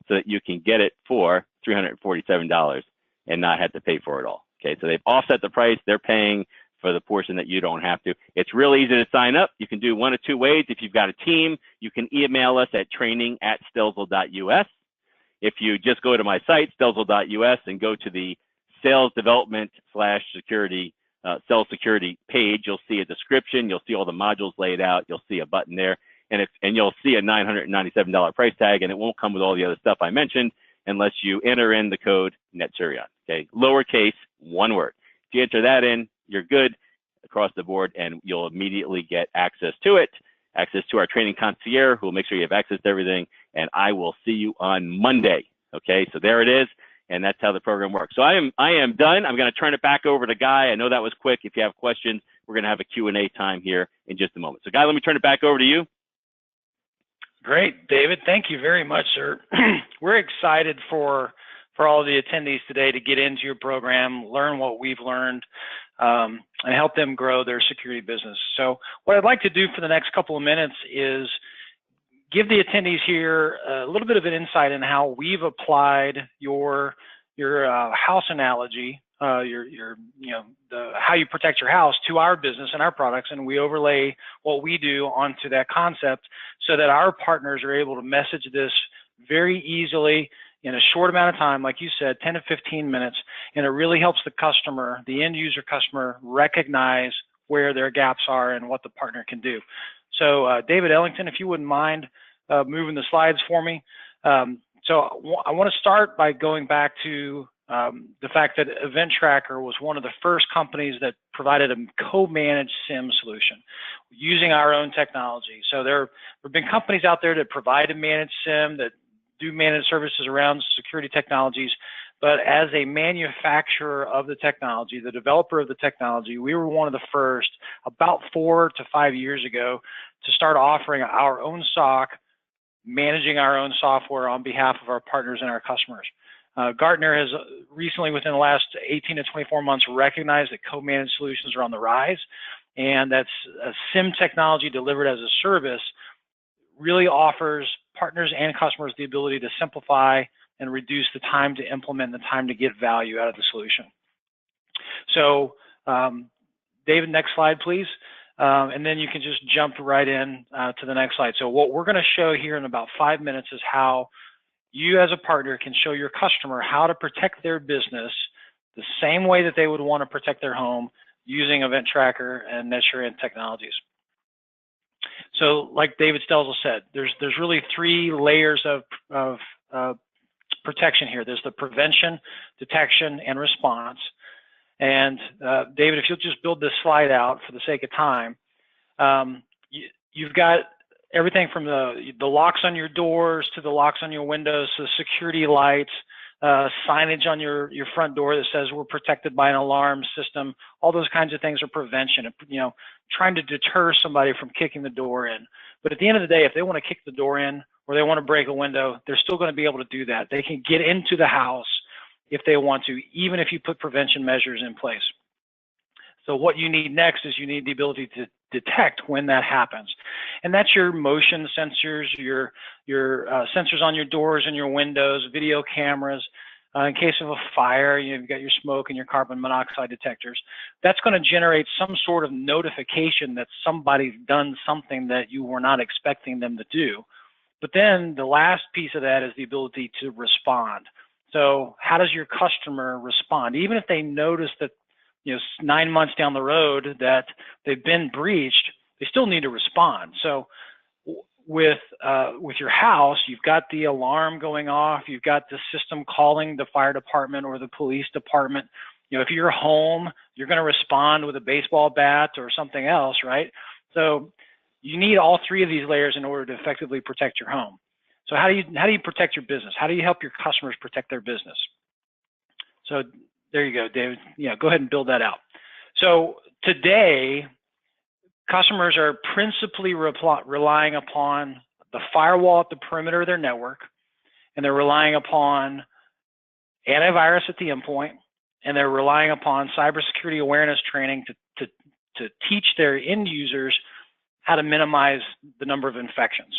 so that you can get it for $347 and not have to pay for it all. Okay, so they've offset the price. They're paying for the portion that you don't have to. It's really easy to sign up. You can do one of two ways. If you've got a team, you can email us at training@stelzl.us. If you just go to my site, stelzl.us, and go to the sales development / security, sales security page, you'll see a description. You'll see all the modules laid out. You'll see a button there, and you'll see a $997 price tag, and it won't come with all the other stuff I mentioned unless you enter in the code NetSurian. Okay, lowercase, one word. If you enter that in, you're good across the board, and you'll immediately get access to it, access to our training concierge, who will make sure you have access to everything, and I will see you on Monday. Okay, so there it is, and that's how the program works. So I am done. I'm going to turn it back over to Guy. I know that was quick. If you have questions, we're going to have a Q&A time here in just a moment. So Guy, let me turn it back over to you. Great, David. Thank you very much, sir. We're excited for all the attendees today to get into your program, learn what we've learned, and help them grow their security business. So what I'd like to do for the next couple of minutes is give the attendees here a little bit of an insight in how we've applied your house analogy, how you protect your house to our business and our products, and we overlay what we do onto that concept so that our partners are able to message this very easily in a short amount of time, like you said, 10 to 15 minutes, and it really helps the customer, the end user customer, recognize where their gaps are and what the partner can do. So David Ellington, if you wouldn't mind moving the slides for me. So I want to start by going back to the fact that Event Tracker was one of the first companies that provided a co-managed SIEM solution using our own technology. So there have been companies out there that provide a managed SIEM, that do managed services around security technologies, but as a manufacturer of the technology, the developer of the technology, we were one of the first about 4 to 5 years ago to start offering our own SOC, managing our own software on behalf of our partners and our customers. Gartner has recently, within the last 18 to 24 months, recognized that co-managed solutions are on the rise, and that's a SIEM technology delivered as a service really offers partners and customers the ability to simplify and reduce the time to implement, the time to get value out of the solution. So David, next slide, please. And then you can just jump right in to the next slide. So what we're going to show here in about 5 minutes is how you as a partner can show your customer how to protect their business the same way that they would want to protect their home using Event Tracker and NetSurian technologies. So like David Stelzl said, there's really 3 layers of protection here. There's the prevention, detection, and response. And David, if you'll just build this slide out for the sake of time, you've got everything from the locks on your doors to the locks on your windows to the security lights, signage on your front door that says we're protected by an alarm system. All those kinds of things are prevention, trying to deter somebody from kicking the door in. But at the end of the day, if they want to kick the door in or they want to break a window, they're still going to be able to do that. They can get into the house if they want to, even if you put prevention measures in place. So what you need next is you need the ability to detect when that happens. And that's your motion sensors, your sensors on your doors and your windows, video cameras. In case of a fire, you've got your smoke and your carbon monoxide detectors. That's going to generate some sort of notification that somebody's done something that you were not expecting them to do. But then the last piece of that is the ability to respond. So how does your customer respond? Even if they notice that 9 months down the road that they've been breached, they still need to respond. So with your house, you've got the alarm going off, you've got the system calling the fire department or the police department. If you're home, you're going to respond with a baseball bat or something else, right? So you need all 3 of these layers in order to effectively protect your home. So how do you protect your business? How do you help your customers protect their business? So there you go, David. Yeah, go ahead and build that out. So today, customers are principally relying upon the firewall at the perimeter of their network, and they're relying upon antivirus at the endpoint, and they're relying upon cybersecurity awareness training to teach their end users how to minimize the number of infections.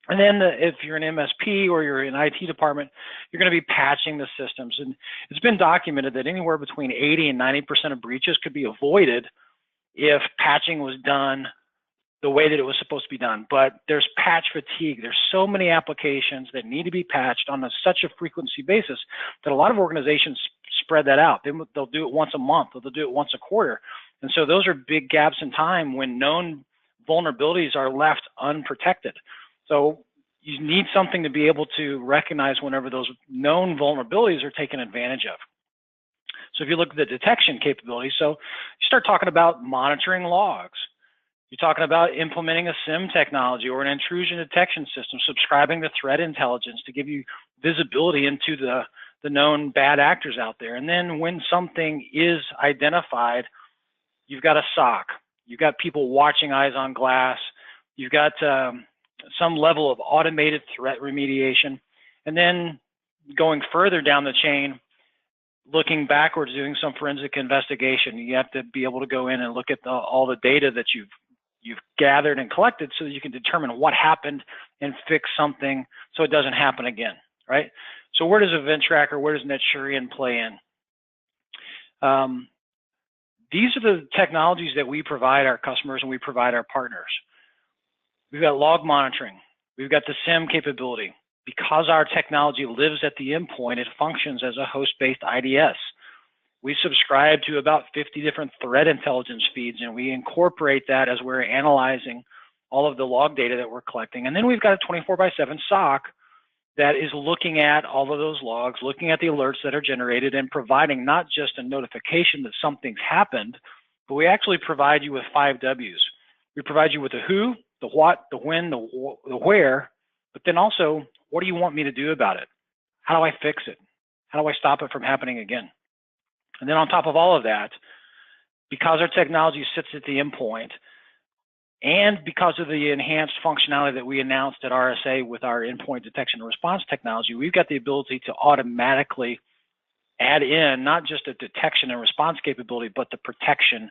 And then if you're an MSP or you're an IT department, you're going to be patching the systems. And it's been documented that anywhere between 80 and 90% of breaches could be avoided if patching was done the way that it was supposed to be done. But there's patch fatigue. There's so many applications that need to be patched on such a frequency basis that a lot of organizations spread that out. They'll do it once a month, or they'll do it once a quarter. And so those are big gaps in time when known vulnerabilities are left unprotected. So you need something to be able to recognize whenever those known vulnerabilities are taken advantage of. So if you look at the detection capability, so you start talking about monitoring logs. You're talking about implementing a SIM technology or an intrusion detection system, subscribing to threat intelligence to give you visibility into the known bad actors out there. And then when something is identified, you've got a SOC. You've got people watching eyes on glass. You've got some level of automated threat remediation. And then going further down the chain, looking backwards, doing some forensic investigation. You have to be able to go in and look at all the data that you've gathered and collected so that you can determine what happened and fix something so it doesn't happen again, right? So where does Event Tracker, where does Netshurian play in? These are the technologies that we provide our customers and we provide our partners. We've got log monitoring. We've got the SIM capability. Because our technology lives at the endpoint, it functions as a host-based IDS. We subscribe to about 50 different threat intelligence feeds, and we incorporate that as we're analyzing all of the log data that we're collecting. And then we've got a 24/7 SOC that is looking at all of those logs, looking at the alerts that are generated, and providing not just a notification that something's happened, but we actually provide you with 5 W's. We provide you with the who, the what, the when, the where, but then also, what do you want me to do about it? How do I fix it? How do I stop it from happening again? And then on top of all of that, because our technology sits at the endpoint, and because of the enhanced functionality that we announced at RSA with our endpoint detection and response technology, we've got the ability to automatically add in not just a detection and response capability, but the protection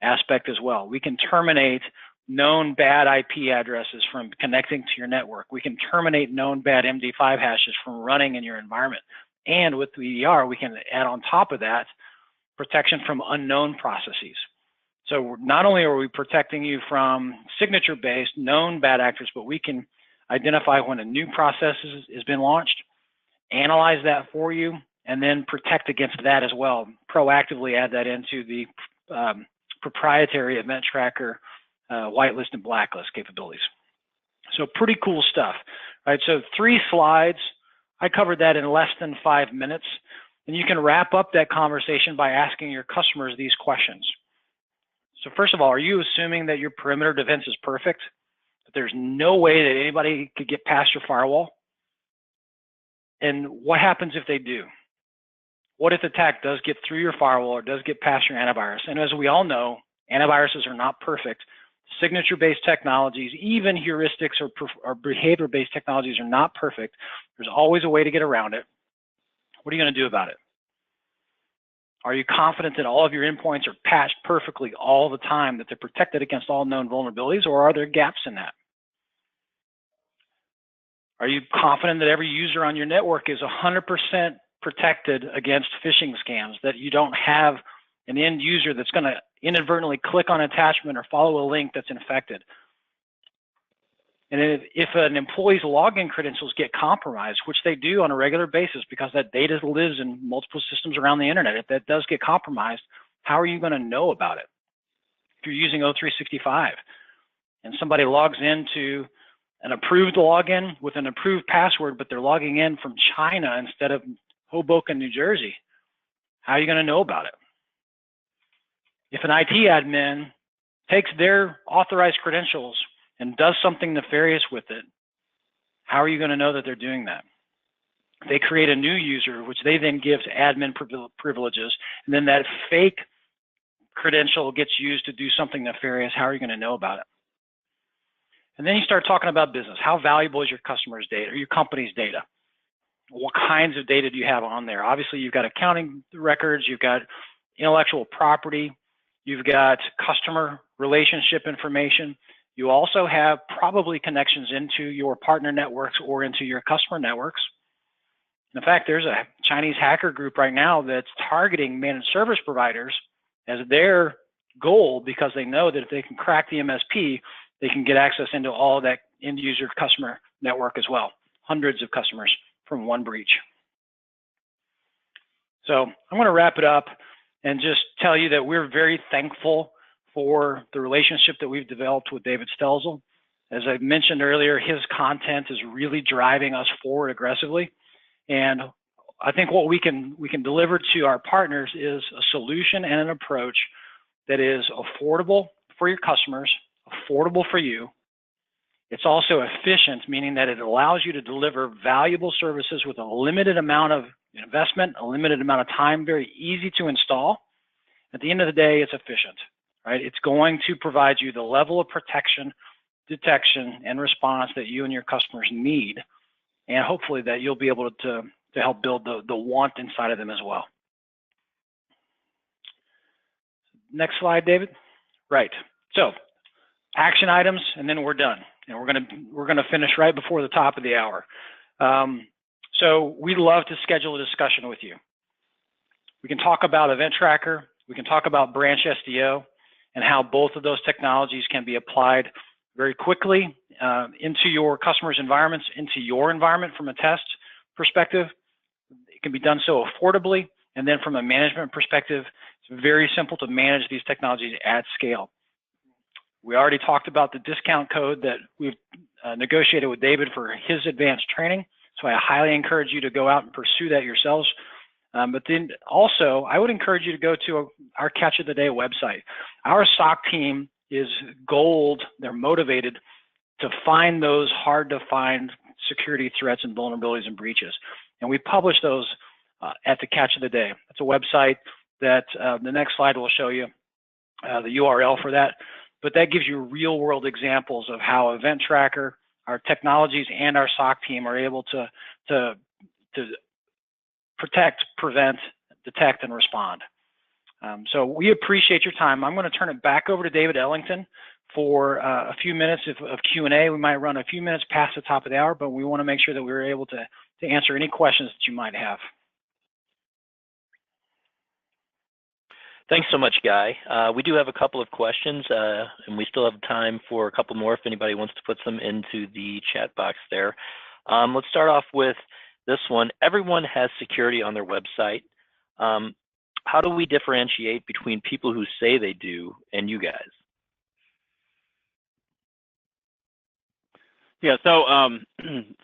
aspect as well. We can terminate known bad IP addresses from connecting to your network. We can terminate known bad MD5 hashes from running in your environment. And with the EDR, we can add on top of that protection from unknown processes. So not only are we protecting you from signature-based known bad actors, but we can identify when a new process has been launched, analyze that for you, and then protect against that as well. Proactively add that into the proprietary Event Tracker whitelist and blacklist capabilities. So pretty cool stuff, right? So 3 slides. I covered that in less than 5 minutes. And you can wrap up that conversation by asking your customers these questions. So first of all, are you assuming that your perimeter defense is perfect? That there's no way that anybody could get past your firewall? And what happens if they do? What if the attack does get through your firewall or does get past your antivirus? And as we all know, antiviruses are not perfect. Signature-based technologies, even heuristics or behavior-based technologies are not perfect. There's always a way to get around it. What are you going to do about it? Are you confident that all of your endpoints are patched perfectly all the time, that they're protected against all known vulnerabilities, or are there gaps in that? Are you confident that every user on your network is 100% protected against phishing scams, that you don't have an end user that's going to inadvertently click on an attachment or follow a link that's infected? And if an employee's login credentials get compromised, which they do on a regular basis because that data lives in multiple systems around the internet, if that does get compromised, how are you going to know about it? If you're using O365 and somebody logs into an approved login with an approved password, but they're logging in from China instead of Hoboken, New Jersey, how are you going to know about it? If an IT admin takes their authorized credentials and does something nefarious with it, how are you going to know that they're doing that? They create a new user, which they then give to admin privileges, and then that fake credential gets used to do something nefarious. How are you going to know about it? And then you start talking about business. How valuable is your customer's data or your company's data? what kinds of data do you have on there? Obviously, you've got accounting records, you've got intellectual property, you've got customer relationship information. You also have probably connections into your partner networks or into your customer networks. In fact, there's a Chinese hacker group right now that's targeting managed service providers as their goal, because they know that if they can crack the MSP, they can get access into all of that end user customer network as well. Hundreds of customers from one breach. So I'm going to wrap it up and just tell you that we're very thankful for the relationship that we've developed with David Stelzl. As I mentioned earlier, his content is really driving us forward aggressively. And I think what we can deliver to our partners is a solution and an approach that is affordable for your customers, affordable for you. It's also efficient, meaning that it allows you to deliver valuable services with a limited amount of investment, a limited amount of time, very easy to install. At the end of the day, it's efficient, right? It's going to provide you the level of protection, detection, and response that you and your customers need. And hopefully that you'll be able to help build the want inside of them as well. Next slide, David. Right. So action items, and then we're done. And we're gonna finish right before the top of the hour. So we'd love to schedule a discussion with you. We can talk about Event Tracker. We can talk about Branch SDO and how both of those technologies can be applied very quickly into your customers' environments, into your environment from a test perspective. It can be done so affordably. And then from a management perspective, it's very simple to manage these technologies at scale. We already talked about the discount code that we've negotiated with David for his advanced training. So I highly encourage you to go out and pursue that yourselves. But then also, I would encourage you to go to our Catch of the Day website. Our SOC team is gold. They're motivated to find those hard to find security threats and vulnerabilities and breaches. And we publish those at the Catch of the Day. It's a website that the next slide will show you the URL for that. But that gives you real world examples of how Event Tracker, our technologies, and our SOC team are able to protect, prevent, detect, and respond. So we appreciate your time. I'm going to turn it back over to David Ellington for a few minutes of Q&A. We might run a few minutes past the top of the hour, but we want to make sure that we're able to answer any questions that you might have. Thanks so much, Guy. We do have a couple of questions, and we still have time for a couple more if anybody wants to put them into the chat box there. Let's start off with this one. Everyone has security on their website. How do we differentiate between people who say they do and you guys? Yeah, so I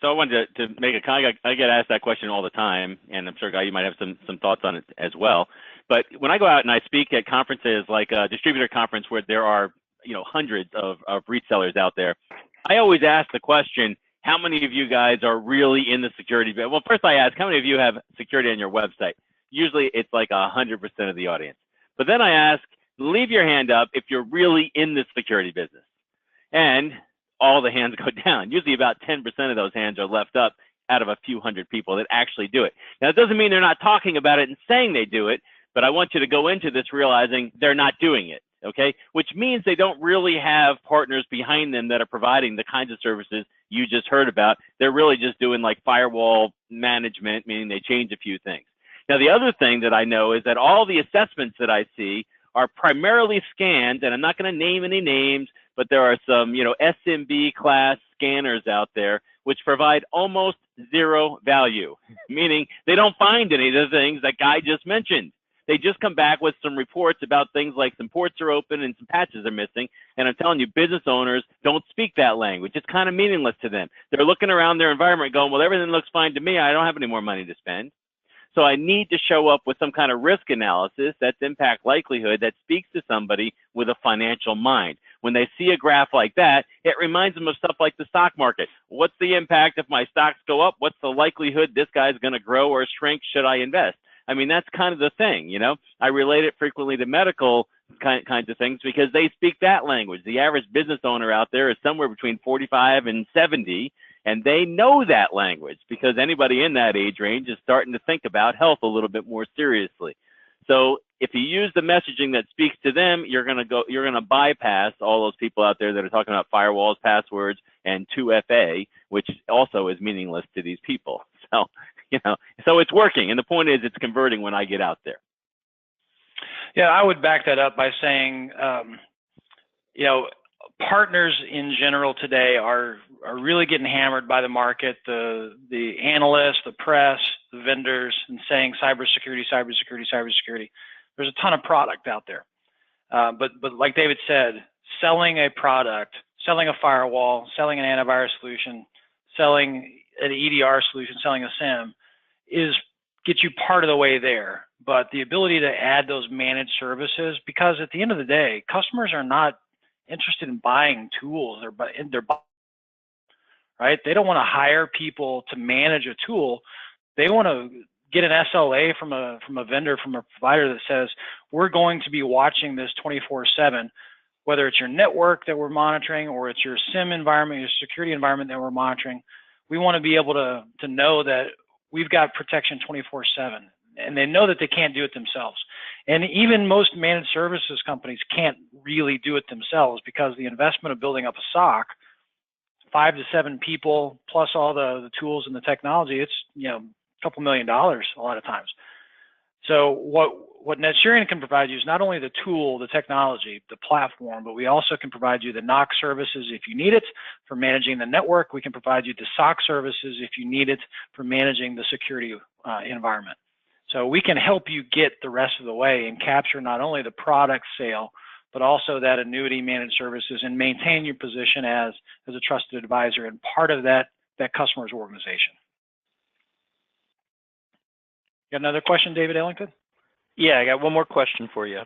wanted to make a comment. I get asked that question all the time, and I'm sure, Guy, you might have some thoughts on it as well. But when I go out and I speak at conferences like a distributor conference where there are, hundreds of resellers out there, I always ask the question, how many of you guys are really in the security? Well, first I ask, how many of you have security on your website? Usually it's like 100% of the audience. But then I ask, leave your hand up if you're really in the security business. And all the hands go down. Usually about 10% of those hands are left up out of a few hundred people that actually do it. Now, it doesn't mean they're not talking about it and saying they do it, but I want you to go into this realizing they're not doing it, okay? Which means they don't really have partners behind them that are providing the kinds of services you just heard about. They're really just doing like firewall management, meaning they change a few things. Now, the other thing that I know is that all the assessments that I see are primarily scanned, and I'm not going to name any names, but there are some, SMB class scanners out there which provide almost zero value, meaning they don't find any of the things that Guy just mentioned. They just come back with some reports about things like some ports are open and some patches are missing. And I'm telling you, business owners don't speak that language. It's kind of meaningless to them. They're looking around their environment going, well, everything looks fine to me. I don't have any more money to spend. So I need to show up with some kind of risk analysis that's impact likelihood that speaks to somebody with a financial mind. When they see a graph like that, it reminds them of stuff like the stock market. What's the impact if my stocks go up? What's the likelihood this guy's going to grow or shrink? Should I invest? I mean, that's kind of the thing, I relate it frequently to medical kinds of things because they speak that language. The average business owner out there is somewhere between 45 and 70, And they know that language because anybody in that age range is starting to think about health a little bit more seriously. So if you use the messaging that speaks to them, you're going to bypass all those people out there that are talking about firewalls, passwords, and 2FA, which also is meaningless to these people. So, so it's working. And the point is it's converting when I get out there. Yeah, I would back that up by saying, partners in general today are really getting hammered by the market, the analysts, the press, the vendors, and saying cybersecurity, cybersecurity, cybersecurity. There's a ton of product out there. But like David said, selling a product, selling a firewall, selling an antivirus solution, selling an EDR solution, selling a SIEM gets you part of the way there. But the ability to add those managed services, because at the end of the day, customers are not interested in buying tools, they're right? They don't want to hire people to manage a tool. They want to get an SLA from a vendor, from a provider that says, we're going to be watching this 24/7, whether it's your network that we're monitoring or it's your SIEM environment, your security environment that we're monitoring. We want to be able to know that we've got protection 24/7. And they know that they can't do it themselves. And even most managed services companies can't really do it themselves because the investment of building up a SOC, 5 to 7 people plus all the tools and the technology, it's a couple $1 million a lot of times. So what NetSurian can provide you is not only the tool, the technology, the platform, but we also can provide you the NOC services if you need it for managing the network. We can provide you the SOC services if you need it for managing the security environment. So we can help you get the rest of the way and capture not only the product sale, but also that annuity managed services and maintain your position as a trusted advisor and part of that customer's organization. Got another question, David Ellington? Yeah, I got one more question for you.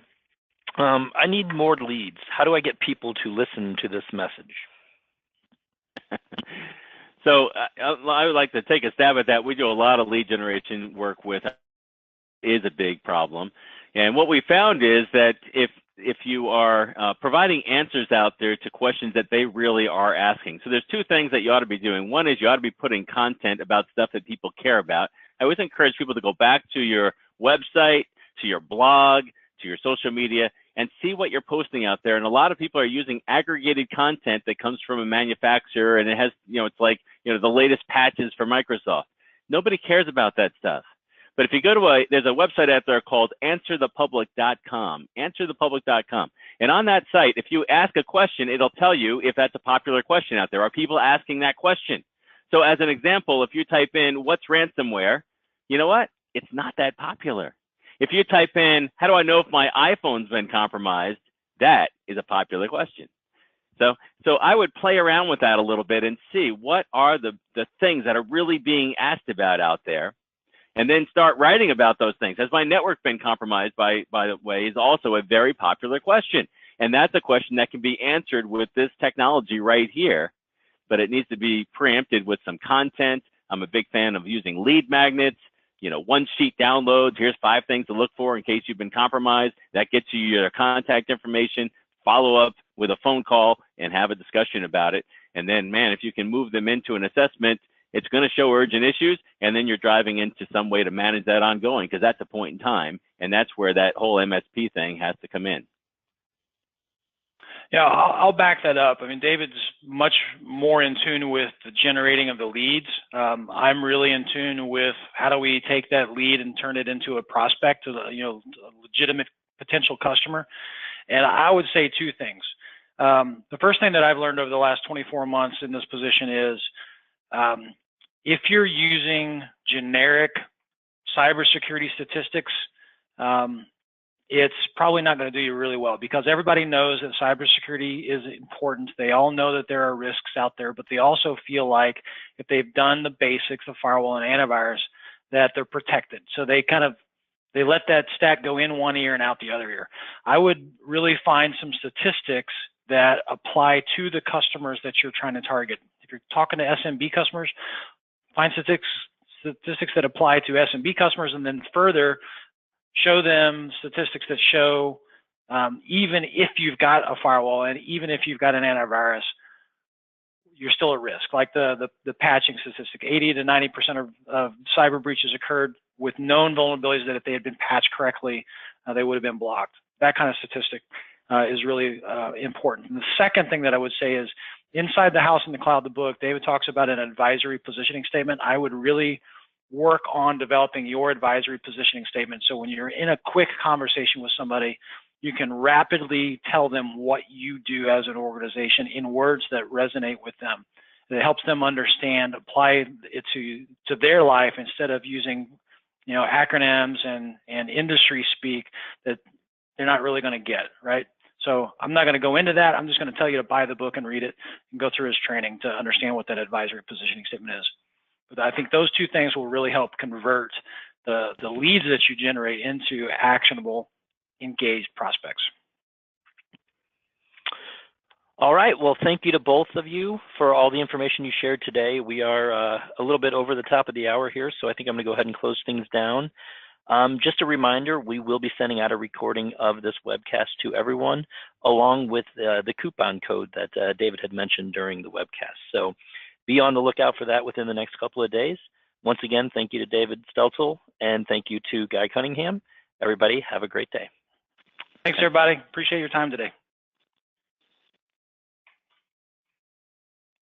I need more leads. How do I get people to listen to this message? So I would like to take a stab at that. We do a lot of lead generation work with is a big problem. And what we found is that if you are providing answers out there to questions that they really are asking. So there's two things that you ought to be doing. One is you ought to be putting content about stuff that people care about. I always encourage people to go back to your website, to your blog, to your social media, and see what you're posting out there. And a lot of people are using aggregated content that comes from a manufacturer, and it has, it's like, the latest patches for Microsoft. Nobody cares about that stuff. But if you go to there's a website out there called answerthepublic.com, answerthepublic.com. And on that site, if you ask a question, it'll tell you if that's a popular question out there. Are people asking that question? So as an example, if you type in, what's ransomware? You know what? It's not that popular. If you type in, how do I know if my iPhone's been compromised? That is a popular question. So I would play around with that a little bit and see what are the things that are really being asked about out there. And then start writing about those things. Has my network been compromised, by the way, is also a very popular question. And that's a question that can be answered with this technology right here. But it needs to be preempted with some content. I'm a big fan of using lead magnets, one sheet downloads. Here's 5 things to look for in case you've been compromised. That gets you your contact information, follow up with a phone call and have a discussion about it. And then, man, if you can move them into an assessment, it's going to show urgent issues, and then you're driving into some way to manage that ongoing, because that's a point in time, and that's where that whole MSP thing has to come in. Yeah, I'll back that up. I mean, David's much more in tune with the generating of the leads. I'm really in tune with how do we take that lead and turn it into a prospect, a legitimate potential customer. And I would say 2 things. The first thing that I've learned over the last 24 months in this position is if you're using generic cybersecurity statistics, it's probably not going to do you really well, because everybody knows that cybersecurity is important. They all know that there are risks out there, but they also feel like if they've done the basics of firewall and antivirus, that they're protected. So they let that stat go in one ear and out the other ear. I would really find some statistics that apply to the customers that you're trying to target. If you're talking to SMB customers, find statistics that apply to SMB customers, and then further show them statistics that show even if you've got a firewall and even if you've got an antivirus, you're still at risk. Like the patching statistic, 80 to 90% of cyber breaches occurred with known vulnerabilities that if they had been patched correctly, they would have been blocked. That kind of statistic is really important. And the second thing that I would say is inside the house in the cloud, the book, David talks about an advisory positioning statement. I would really work on developing your advisory positioning statement. So when you're in a quick conversation with somebody, you can rapidly tell them what you do as an organization in words that resonate with them. It helps them understand, apply it to their life instead of using, you know, acronyms and industry speak that they're not really going to get, right? So I'm not going to go into that. I'm just going to tell you to buy the book and read it and go through his training to understand what that advisory positioning statement is. But I think those two things will really help convert the leads that you generate into actionable, engaged prospects. All right. Well, thank you to both of you for all the information you shared today. We are a little bit over the top of the hour here, so I think I'm going to go ahead and close things down. Just a reminder, we will be sending out a recording of this webcast to everyone, along with the coupon code that David had mentioned during the webcast. So be on the lookout for that within the next couple of days. Once again, thank you to David Stelzl, and thank you to Guy Cunningham. Everybody, have a great day. Thanks, everybody. Appreciate your time today.